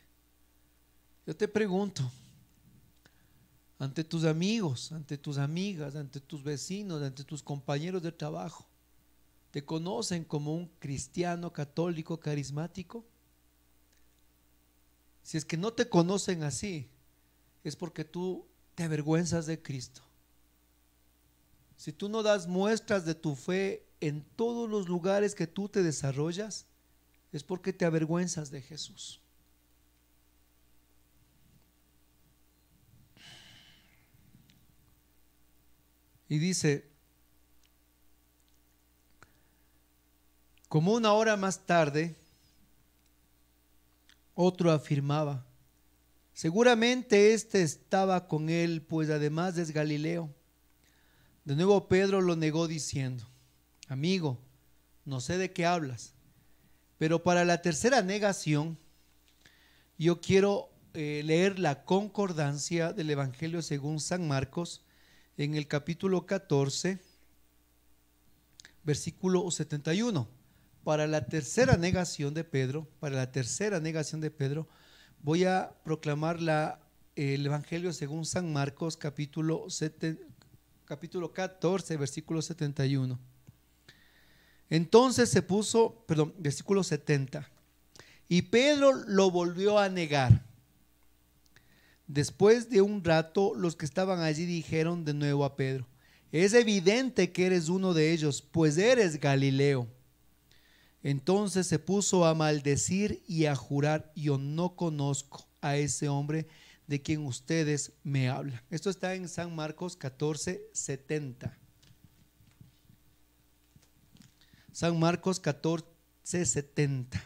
Yo te pregunto, ante tus amigos, ante tus amigas, ante tus vecinos, ante tus compañeros de trabajo, ¿te conocen como un cristiano católico carismático? Si es que no te conocen así, es porque tú te avergüenzas de Cristo. Si tú no das muestras de tu fe en todos los lugares que tú te desarrollas, es porque te avergüenzas de Jesús. Y dice: como una hora más tarde, otro afirmaba: seguramente este estaba con él, pues además es Galileo. De nuevo Pedro lo negó diciendo: amigo, no sé de qué hablas. Pero para la tercera negación, yo quiero leer la concordancia del Evangelio según San Marcos, en el capítulo 14, versículo 71. Para la tercera negación de Pedro, voy a proclamar el Evangelio según San Marcos, capítulo 14, versículo 71. Entonces versículo 70. Y Pedro lo volvió a negar. Después de un rato, los que estaban allí dijeron de nuevo a Pedro: es evidente que eres uno de ellos, pues eres Galileo. Entonces se puso a maldecir y a jurar: yo no conozco a ese hombre de quien ustedes me hablan. Esto está en San Marcos 14, 70. San Marcos 14, 70.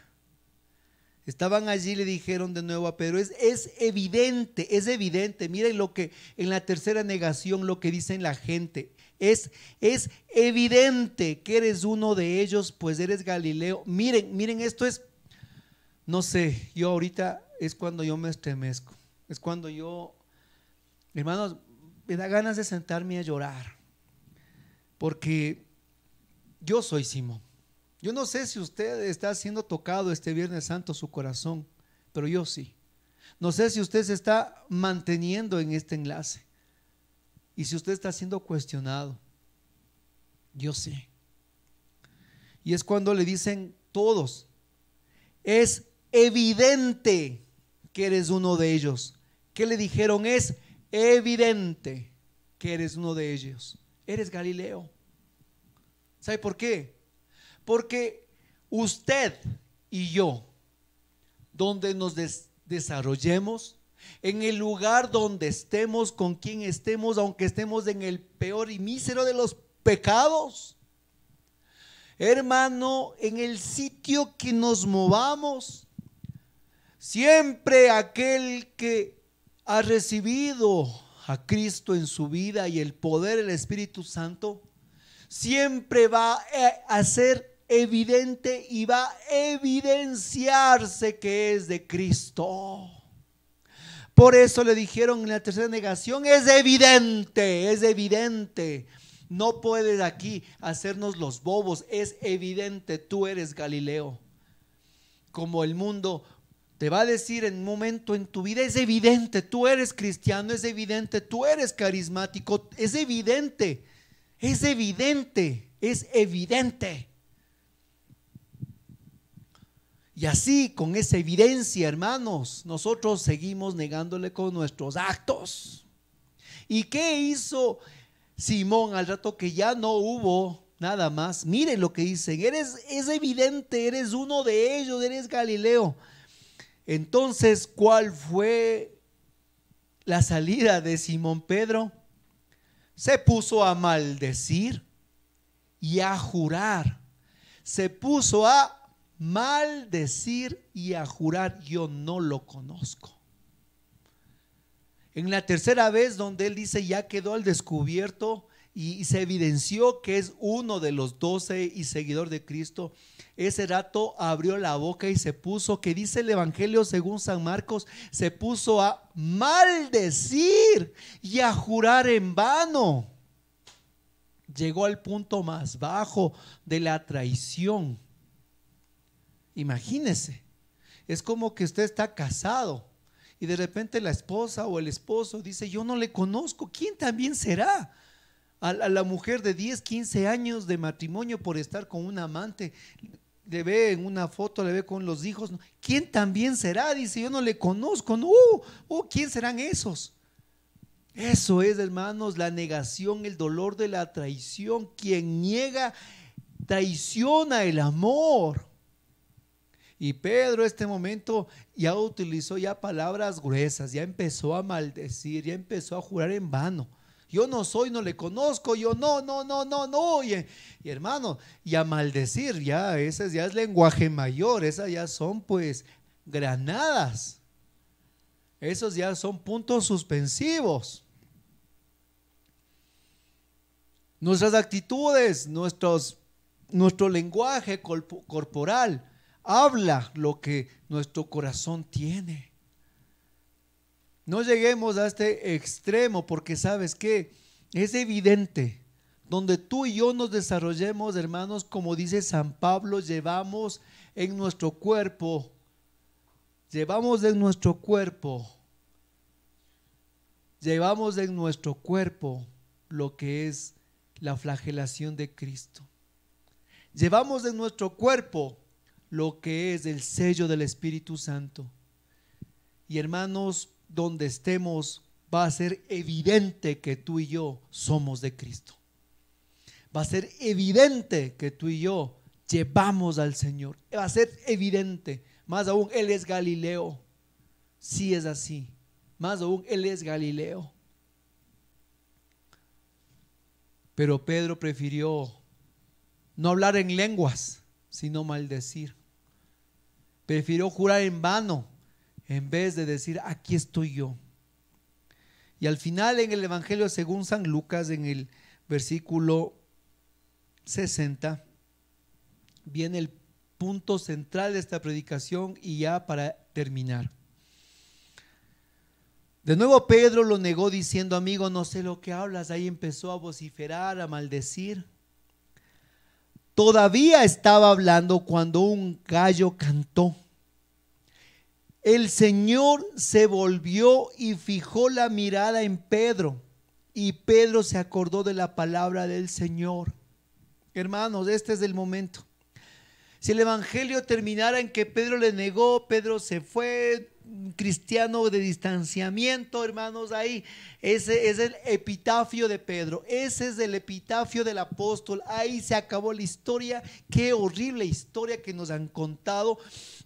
Estaban allí, le dijeron de nuevo a Pedro, es evidente, miren lo que en la tercera negación lo que dicen la gente, es evidente que eres uno de ellos, pues eres Galileo. Miren, esto es, no sé, yo ahorita es cuando yo me estremezco, es cuando yo, hermanos, me da ganas de sentarme a llorar, porque yo soy Simón. Yo no sé si usted está siendo tocado este Viernes Santo su corazón, pero yo sí. No sé si usted se está manteniendo en este enlace y si usted está siendo cuestionado. Yo sí. Y es cuando le dicen todos, es evidente que eres uno de ellos. ¿Qué le dijeron? Es evidente que eres uno de ellos. Eres Galileo. ¿Sabe por qué? Porque usted y yo, donde nos desarrollemos, en el lugar donde estemos, con quien estemos, aunque estemos en el peor y mísero de los pecados, hermano, en el sitio que nos movamos, siempre aquel que ha recibido a Cristo en su vida y el poder del Espíritu Santo, siempre va a ser evidente y va a evidenciarse que es de Cristo. Por eso le dijeron en la tercera negación, es evidente. No puedes aquí hacernos los bobos, es evidente, tú eres Galileo. Como el mundo te va a decir en un momento en tu vida, es evidente, tú eres cristiano, es evidente, tú eres carismático, es evidente, es evidente, es evidente. Y así, con esa evidencia, hermanos, nosotros seguimos negándole con nuestros actos. ¿Y qué hizo Simón al rato que ya no hubo nada más? Miren lo que dicen, es evidente, eres uno de ellos, eres Galileo. Entonces, ¿cuál fue la salida de Simón Pedro? Se puso a maldecir y a jurar. Se puso a maldecir y a jurar, yo no lo conozco. En la tercera vez donde él dice ya quedó al descubierto y se evidenció que es uno de los 12 y seguidor de Cristo, ese rato abrió la boca y se puso, que dice el Evangelio según San Marcos, se puso a maldecir y a jurar en vano. Llegó al punto más bajo de la traición. Imagínese, es como que usted está casado y de repente la esposa o el esposo dice, yo no le conozco, ¿quién también será? A la mujer de 10, 15 años de matrimonio por estar con un amante, le ve en una foto, le ve con los hijos, ¿quién también será? Dice, yo no le conozco, no, ¿quién serán esos? Eso es, hermanos, la negación, el dolor de la traición. Quien niega, traiciona el amor. Y Pedro este momento ya utilizó ya palabras gruesas, ya empezó a maldecir, ya empezó a jurar en vano. Yo no soy, no le conozco, yo no. Y hermano, y a maldecir, ya ese ya es lenguaje mayor, esas ya son pues granadas. Esos ya son puntos suspensivos. Nuestras actitudes, nuestro lenguaje corporal habla lo que nuestro corazón tiene. No lleguemos a este extremo, porque sabes que es evidente, donde tú y yo nos desarrollemos, hermanos, como dice San Pablo, llevamos en nuestro cuerpo lo que es la flagelación de Cristo. Llevamos en nuestro cuerpo lo que es el sello del Espíritu Santo. Y hermanos, donde estemos va a ser evidente que tú y yo somos de Cristo. Va a ser evidente que tú y yo llevamos al Señor. Va a ser evidente. Más aún, Él es Galileo. Sí es así. Más aún, Él es Galileo. Pero Pedro prefirió no hablar en lenguas, sino maldecir. Prefirió jurar en vano en vez de decir: aquí estoy yo. Y al final, en el Evangelio según San Lucas, en el versículo 60, viene el punto central de esta predicación, y ya para terminar. De nuevo Pedro lo negó diciendo: amigo, no sé lo que hablas. Ahí empezó a vociferar, a maldecir. Todavía estaba hablando cuando un gallo cantó. El Señor se volvió y fijó la mirada en Pedro, y Pedro se acordó de la palabra del Señor. Hermanos, este es el momento. Si el Evangelio terminara en que Pedro le negó, Pedro se fue, un cristiano de distanciamiento, hermanos, ahí ese es el epitafio de Pedro, ese es el epitafio del apóstol. Ahí se acabó la historia. Qué horrible historia que nos han contado.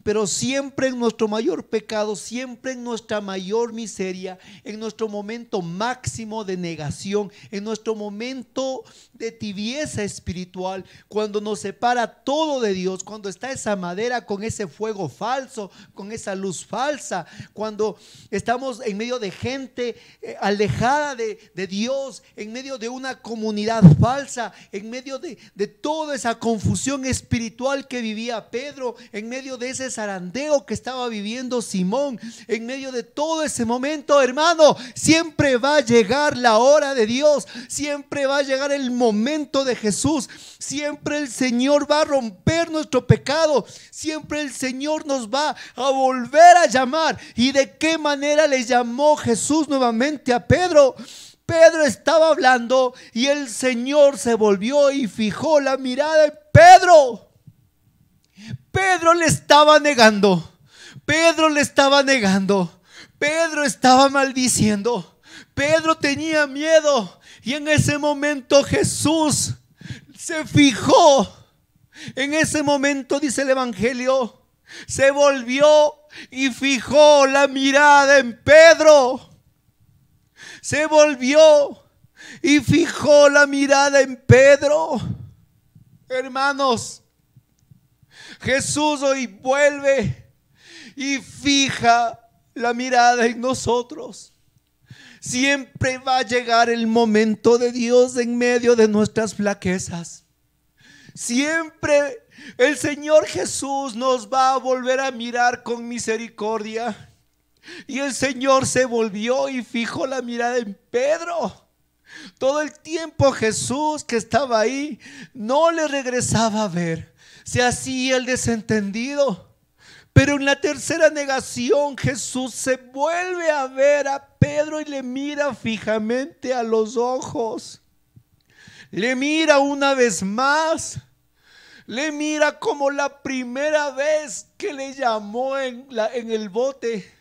Pero siempre en nuestro mayor pecado, siempre en nuestra mayor miseria, en nuestro momento máximo de negación, en nuestro momento de tibieza espiritual, cuando nos separa todo de Dios, cuando está esa madera con ese fuego falso, con esa luz falsa, cuando estamos en medio de gente alejada de Dios, en medio de una comunidad falsa, en medio de toda esa confusión espiritual que vivía Pedro, en medio de ese zarandeo que estaba viviendo Simón, en medio de todo ese momento, hermano, siempre va a llegar la hora de Dios, siempre va a llegar el momento de Jesús, siempre el Señor va a romper nuestro pecado, siempre el Señor nos va a volver a llamar. ¿Y de qué manera le llamó Jesús nuevamente a Pedro? Pedro estaba hablando y el Señor se volvió y fijó la mirada en Pedro. Pedro le estaba negando, Pedro le estaba negando, Pedro estaba maldiciendo, Pedro tenía miedo, y en ese momento Jesús se fijó. En ese momento, dice el Evangelio, se volvió y fijó la mirada en Pedro. Se volvió y fijó la mirada en Pedro. Hermanos, Jesús hoy vuelve y fija la mirada en nosotros. Siempre va a llegar el momento de Dios en medio de nuestras flaquezas. Siempre el Señor Jesús nos va a volver a mirar con misericordia. Y el Señor se volvió y fijó la mirada en Pedro. Todo el tiempo Jesús, que estaba ahí, no le regresaba a ver, se hacía el desentendido. Pero en la tercera negación, Jesús se vuelve a ver a Pedro y le mira fijamente a los ojos. Le mira una vez más. Le mira como la primera vez que le llamó en el bote.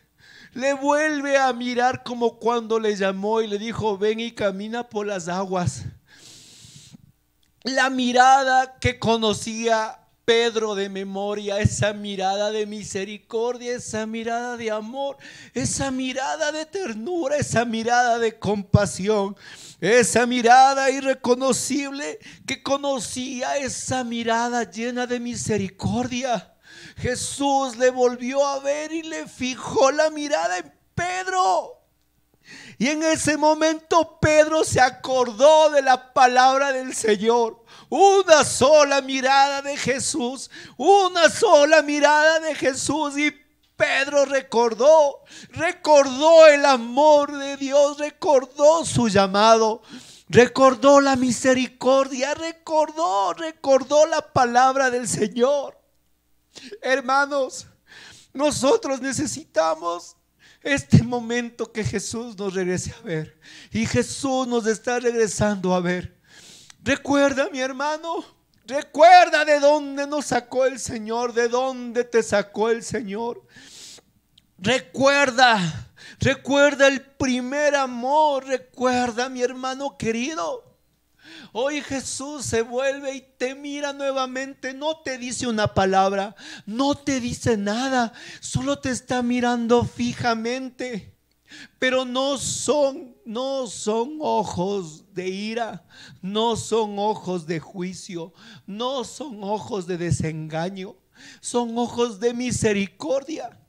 Le vuelve a mirar como cuando le llamó y le dijo: ven y camina por las aguas. La mirada que conocía Pedro de memoria, esa mirada de misericordia, esa mirada de amor, esa mirada de ternura, esa mirada de compasión, esa mirada irreconocible que conocía, esa mirada llena de misericordia. Jesús le volvió a ver y le fijó la mirada en Pedro. Y en ese momento Pedro se acordó de la palabra del Señor. Una sola mirada de Jesús, una sola mirada de Jesús, y Pedro recordó el amor de Dios, recordó su llamado, recordó la misericordia, recordó la palabra del Señor. Hermanos, nosotros necesitamos este momento que Jesús nos regrese a ver, y Jesús nos está regresando a ver. Recuerda, mi hermano, recuerda de dónde nos sacó el Señor, de dónde te sacó el Señor. Recuerda el primer amor. Recuerda, mi hermano querido. Hoy Jesús se vuelve y te mira nuevamente. No te dice una palabra, no te dice nada, solo te está mirando fijamente. Pero no son ojos de ira, no son ojos de juicio, no son ojos de desengaño. son ojos de misericordia.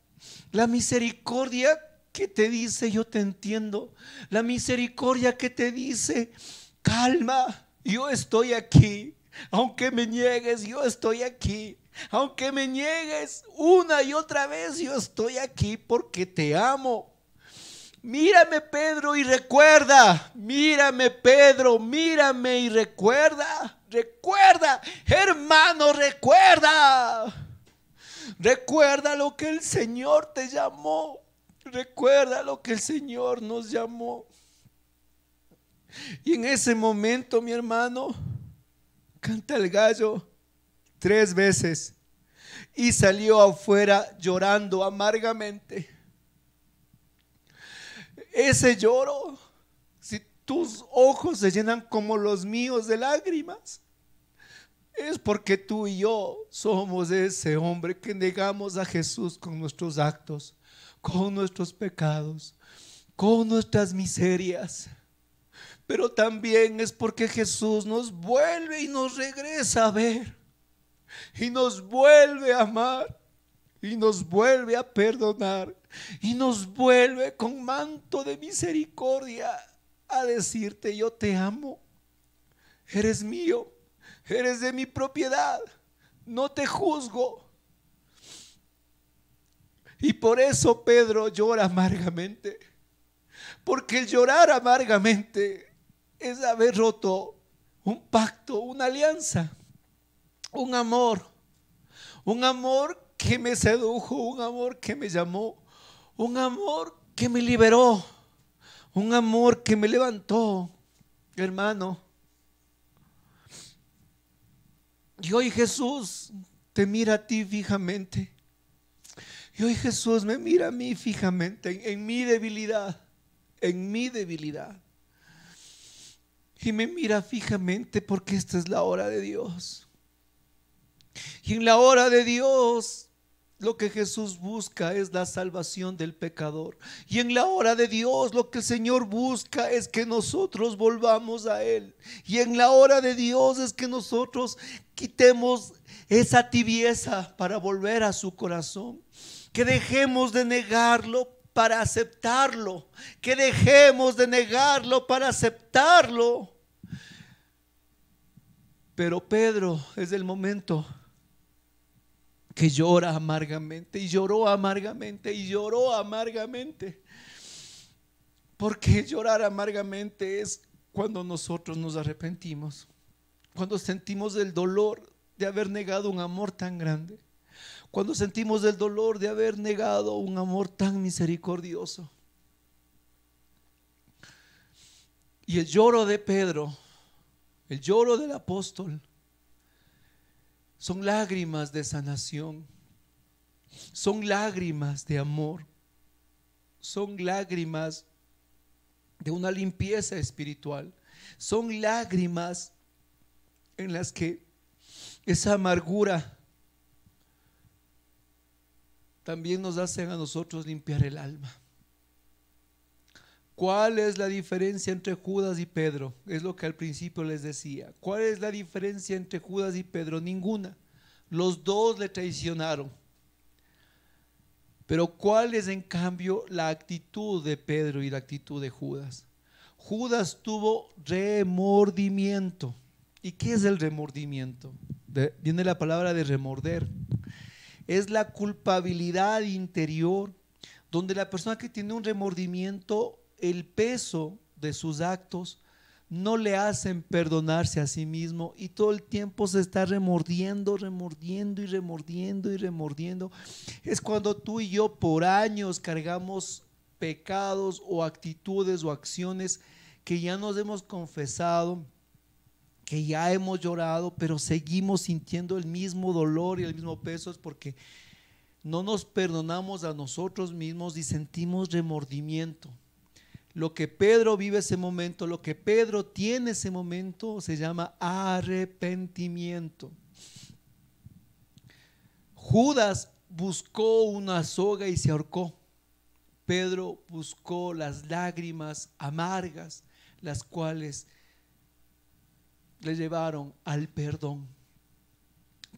La misericordia que te dice yo te entiendo. La misericordia que te dice calma, yo estoy aquí. Aunque me niegues, yo estoy aquí. Aunque me niegues una y otra vez, yo estoy aquí porque te amo. Mírame, Pedro, y recuerda. Mírame, Pedro, mírame y recuerda. Recuerda, hermano, recuerda. Recuerda lo que el Señor te llamó. Recuerda lo que el Señor nos llamó. Y en ese momento, mi hermano, canta el gallo 3 veces y salió afuera llorando amargamente. Ese lloro, si tus ojos se llenan como los míos de lágrimas, es porque tú y yo somos ese hombre que negamos a Jesús con nuestros actos, con nuestros pecados, con nuestras miserias. Pero también es porque Jesús nos vuelve y nos regresa a ver, y nos vuelve a amar, y nos vuelve a perdonar, y nos vuelve con manto de misericordia a decirte: yo te amo, eres mío, eres de mi propiedad, no te juzgo. Y por eso Pedro llora amargamente, porque el llorar amargamente es haber roto un pacto, una alianza, un amor que me sedujo, un amor que me llamó, un amor que me liberó, un amor que me levantó, hermano. Y hoy Jesús te mira a ti fijamente. Y hoy Jesús me mira a mí fijamente en mi debilidad, en mi debilidad. Y me mira fijamente porque esta es la hora de Dios. Y en la hora de Dios lo que Jesús busca es la salvación del pecador. Y en la hora de Dios lo que el Señor busca es que nosotros volvamos a Él. Y en la hora de Dios es que nosotros quitemos esa tibieza para volver a su corazón. Que dejemos de negarlo para aceptarlo. Que dejemos de negarlo para aceptarlo. Pero Pedro es el momento que llora amargamente, y lloró amargamente, y lloró amargamente. Porque llorar amargamente es cuando nosotros nos arrepentimos, cuando sentimos el dolor de haber negado un amor tan grande, cuando sentimos el dolor de haber negado un amor tan misericordioso. Y el lloro de Pedro, el lloro del apóstol, son lágrimas de sanación, son lágrimas de amor, son lágrimas de una limpieza espiritual, son lágrimas en las que esa amargura también nos hace a nosotros limpiar el alma. ¿Cuál es la diferencia entre Judas y Pedro? Es lo que al principio les decía. ¿Cuál es la diferencia entre Judas y Pedro? Ninguna. Los dos le traicionaron. Pero ¿cuál es en cambio la actitud de Pedro y la actitud de Judas? Judas tuvo remordimiento. ¿Y qué es el remordimiento? Viene la palabra de remorder. Es la culpabilidad interior, donde la persona que tiene un remordimiento, el peso de sus actos no le hacen perdonarse a sí mismo, y todo el tiempo se está remordiendo y remordiendo. Es cuando tú y yo por años cargamos pecados o actitudes o acciones que ya nos hemos confesado, que ya hemos llorado, pero seguimos sintiendo el mismo dolor y el mismo peso. Es porque no nos perdonamos a nosotros mismos y sentimos remordimiento. Lo que Pedro vive ese momento, lo que Pedro tiene ese momento, se llama arrepentimiento. Judas buscó una soga y se ahorcó. Pedro buscó las lágrimas amargas, las cuales le llevaron al perdón.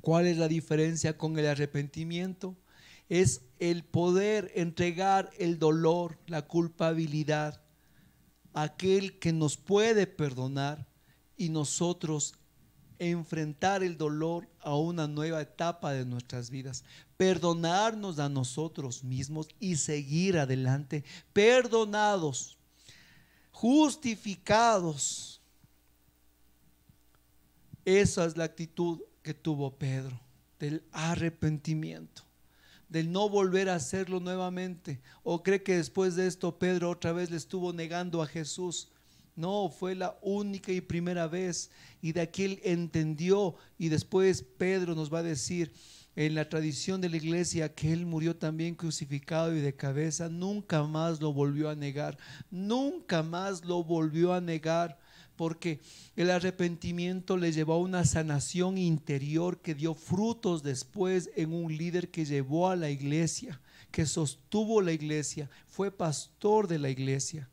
¿Cuál es la diferencia con el arrepentimiento? Es el poder entregar el dolor, la culpabilidad a aquel que nos puede perdonar y nosotros enfrentar el dolor a una nueva etapa de nuestras vidas, perdonarnos a nosotros mismos y seguir adelante, perdonados, justificados. Esa es la actitud que tuvo Pedro, del arrepentimiento, del no volver a hacerlo nuevamente. ¿O cree que después de esto Pedro otra vez le estuvo negando a Jesús? No, fue la única y primera vez, y de aquí él entendió. Y después Pedro nos va a decir en la tradición de la iglesia que él murió también crucificado y de cabeza. Nunca más lo volvió a negar, nunca más lo volvió a negar, porque el arrepentimiento le llevó a una sanación interior que dio frutos después en un líder que llevó a la iglesia, que sostuvo la iglesia, fue pastor de la iglesia.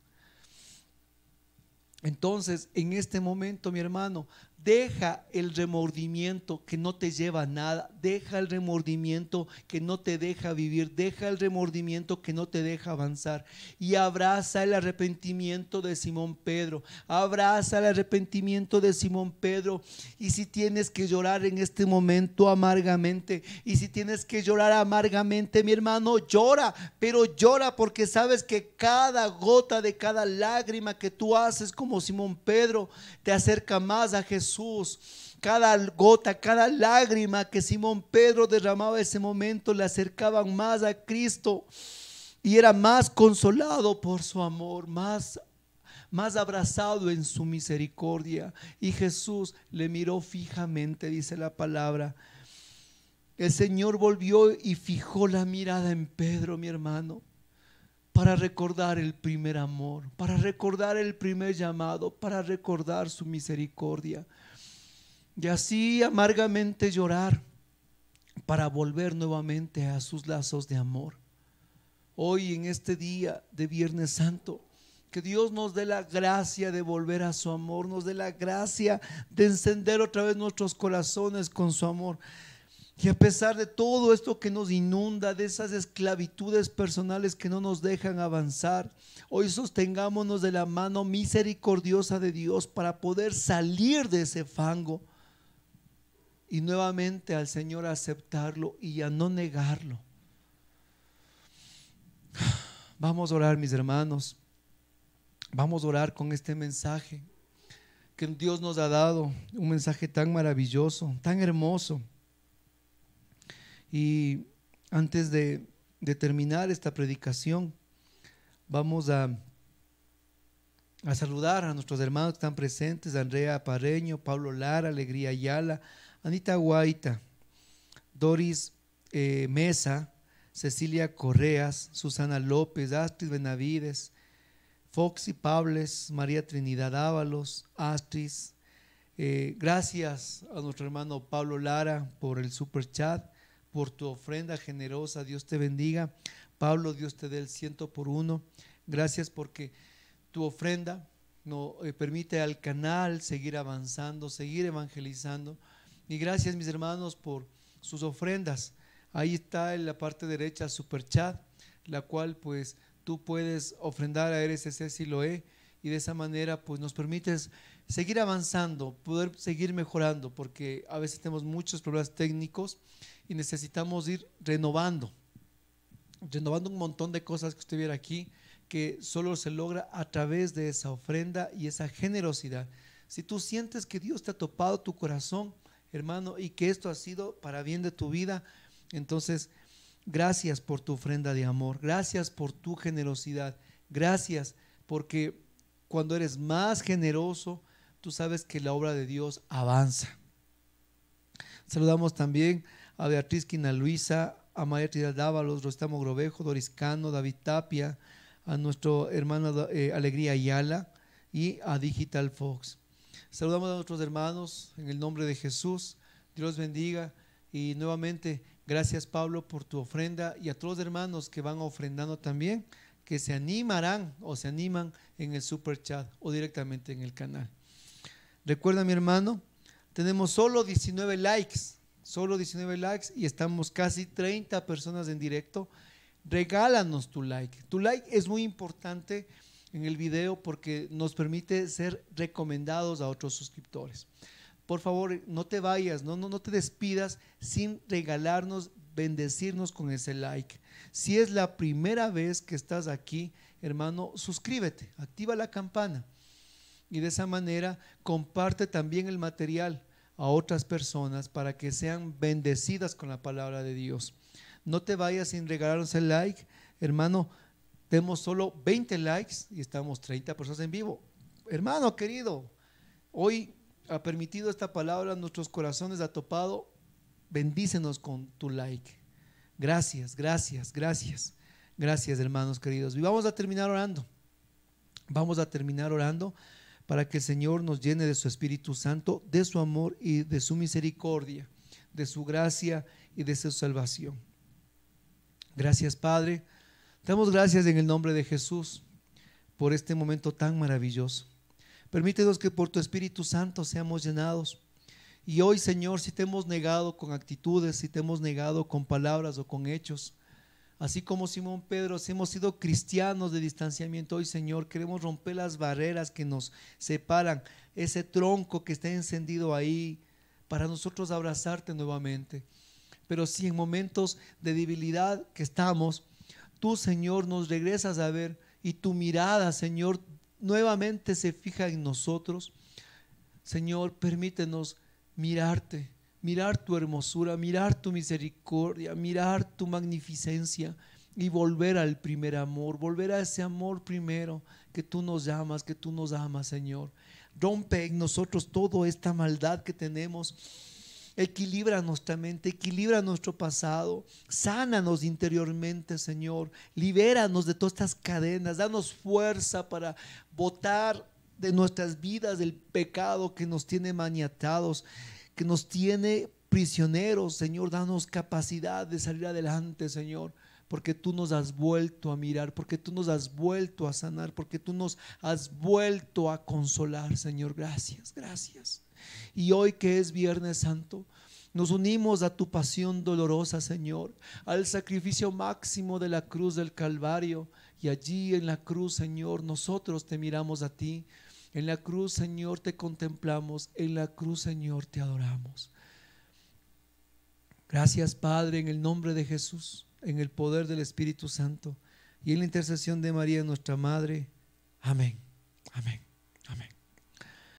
Entonces, en este momento, mi hermano, deja el remordimiento que no te lleva a nada, deja el remordimiento que no te deja vivir, deja el remordimiento que no te deja avanzar y abraza el arrepentimiento de Simón Pedro, abraza el arrepentimiento de Simón Pedro. Y si tienes que llorar en este momento amargamente, y si tienes que llorar amargamente, mi hermano, llora, pero llora porque sabes que cada gota de cada lágrima que tú haces como Simón Pedro te acerca más a Jesús. Cada gota, cada lágrima que Simón Pedro derramaba en ese momento le acercaban más a Cristo y era más consolado por su amor, más abrazado en su misericordia. Y Jesús le miró fijamente, dice la palabra. El Señor volvió y fijó la mirada en Pedro, mi hermano, para recordar el primer amor, para recordar el primer llamado, para recordar su misericordia. Y así amargamente llorar para volver nuevamente a sus lazos de amor. Hoy en este día de Viernes Santo, que Dios nos dé la gracia de volver a su amor, nos dé la gracia de encender otra vez nuestros corazones con su amor. Y a pesar de todo esto que nos inunda, de esas esclavitudes personales que no nos dejan avanzar, hoy sostengámonos de la mano misericordiosa de Dios para poder salir de ese fango y nuevamente al Señor aceptarlo y a no negarlo. Vamos a orar, mis hermanos. Vamos a orar con este mensaje que Dios nos ha dado, un mensaje tan maravilloso, tan hermoso. Y antes de terminar esta predicación, vamos a saludar a nuestros hermanos que están presentes: Andrea Parreño, Pablo Lara, Alegría Ayala, Anita Guaita, Doris Mesa, Cecilia Correas, Susana López, Astrid Benavides, Foxy Pables, María Trinidad Ábalos, Astrid. Gracias a nuestro hermano Pablo Lara por el super chat, por tu ofrenda generosa. Dios te bendiga, Pablo. Dios te dé el 100 por 1. Gracias porque tu ofrenda nos permite al canal seguir avanzando, seguir evangelizando. Y gracias, mis hermanos, por sus ofrendas. Ahí está en la parte derecha super chat, la cual pues tú puedes ofrendar a RCC Siloé, y de esa manera pues nos permites seguir avanzando, poder seguir mejorando, porque a veces tenemos muchos problemas técnicos y necesitamos ir renovando un montón de cosas que usted viera aquí, que solo se logra a través de esa ofrenda y esa generosidad. Si tú sientes que Dios te ha topado tu corazón, hermano, y que esto ha sido para bien de tu vida, entonces gracias por tu ofrenda de amor, gracias por tu generosidad, gracias porque cuando eres más generoso, tú sabes que la obra de Dios avanza. Saludamos también a Beatriz Quina Luisa, a María Trinidad Dávalos, Rostamo Grovejo, Doris Cano, David Tapia, a nuestro hermano Alegría Ayala y a Digital Fox. Saludamos a nuestros hermanos en el nombre de Jesús. Dios los bendiga. Y nuevamente, gracias, Pablo, por tu ofrenda, y a todos los hermanos que van ofrendando también, que se animarán o se animan en el super chat o directamente en el canal. Recuerda, mi hermano, tenemos solo 19 likes, solo 19 likes y estamos casi 30 personas en directo. Regálanos tu like. Tu like es muy importante en el video porque nos permite ser recomendados a otros suscriptores. Por favor, no te vayas, no te despidas sin regalarnos, bendecirnos con ese like. Si es la primera vez que estás aquí, hermano, suscríbete, activa la campana y de esa manera comparte también el material a otras personas para que sean bendecidas con la palabra de Dios. No te vayas sin regalarnos el like, hermano. Tenemos solo 20 likes y estamos 30 personas en vivo. Hermano querido, hoy ha permitido esta palabra, nuestros corazones ha topado. Bendícenos con tu like. Gracias, gracias, gracias. Gracias, hermanos queridos. Y vamos a terminar orando. Vamos a terminar orando para que el Señor nos llene de su Espíritu Santo, de su amor y de su misericordia, de su gracia y de su salvación. Gracias, Padre. Damos gracias en el nombre de Jesús por este momento tan maravilloso. Permítenos que por tu Espíritu Santo seamos llenados. Y hoy, Señor, si te hemos negado con actitudes, si te hemos negado con palabras o con hechos, así como Simón Pedro, si hemos sido cristianos de distanciamiento, hoy, Señor, queremos romper las barreras que nos separan, ese tronco que está encendido ahí, para nosotros abrazarte nuevamente. Pero si en momentos de debilidad que estamos, tú, Señor, nos regresas a ver y tu mirada, Señor, nuevamente se fija en nosotros. Señor, permítenos mirarte, mirar tu hermosura, mirar tu misericordia, mirar tu magnificencia y volver al primer amor, volver a ese amor primero que tú nos llamas, que tú nos amas, Señor. Rompe en nosotros toda esta maldad que tenemos. Equilibra nuestra mente, equilibra nuestro pasado, sánanos interiormente, Señor, libéranos de todas estas cadenas, danos fuerza para botar de nuestras vidas el pecado que nos tiene maniatados, que nos tiene prisioneros, Señor. Danos capacidad de salir adelante, Señor, porque tú nos has vuelto a mirar, porque tú nos has vuelto a sanar, porque tú nos has vuelto a consolar, Señor. Gracias, gracias. Y hoy que es Viernes Santo, nos unimos a tu pasión dolorosa, Señor, al sacrificio máximo de la cruz del Calvario. Y allí en la cruz, Señor, nosotros te miramos a ti. En la cruz, Señor, te contemplamos. En la cruz, Señor, te adoramos. Gracias, Padre, en el nombre de Jesús, en el poder del Espíritu Santo y en la intercesión de María, nuestra Madre. Amén.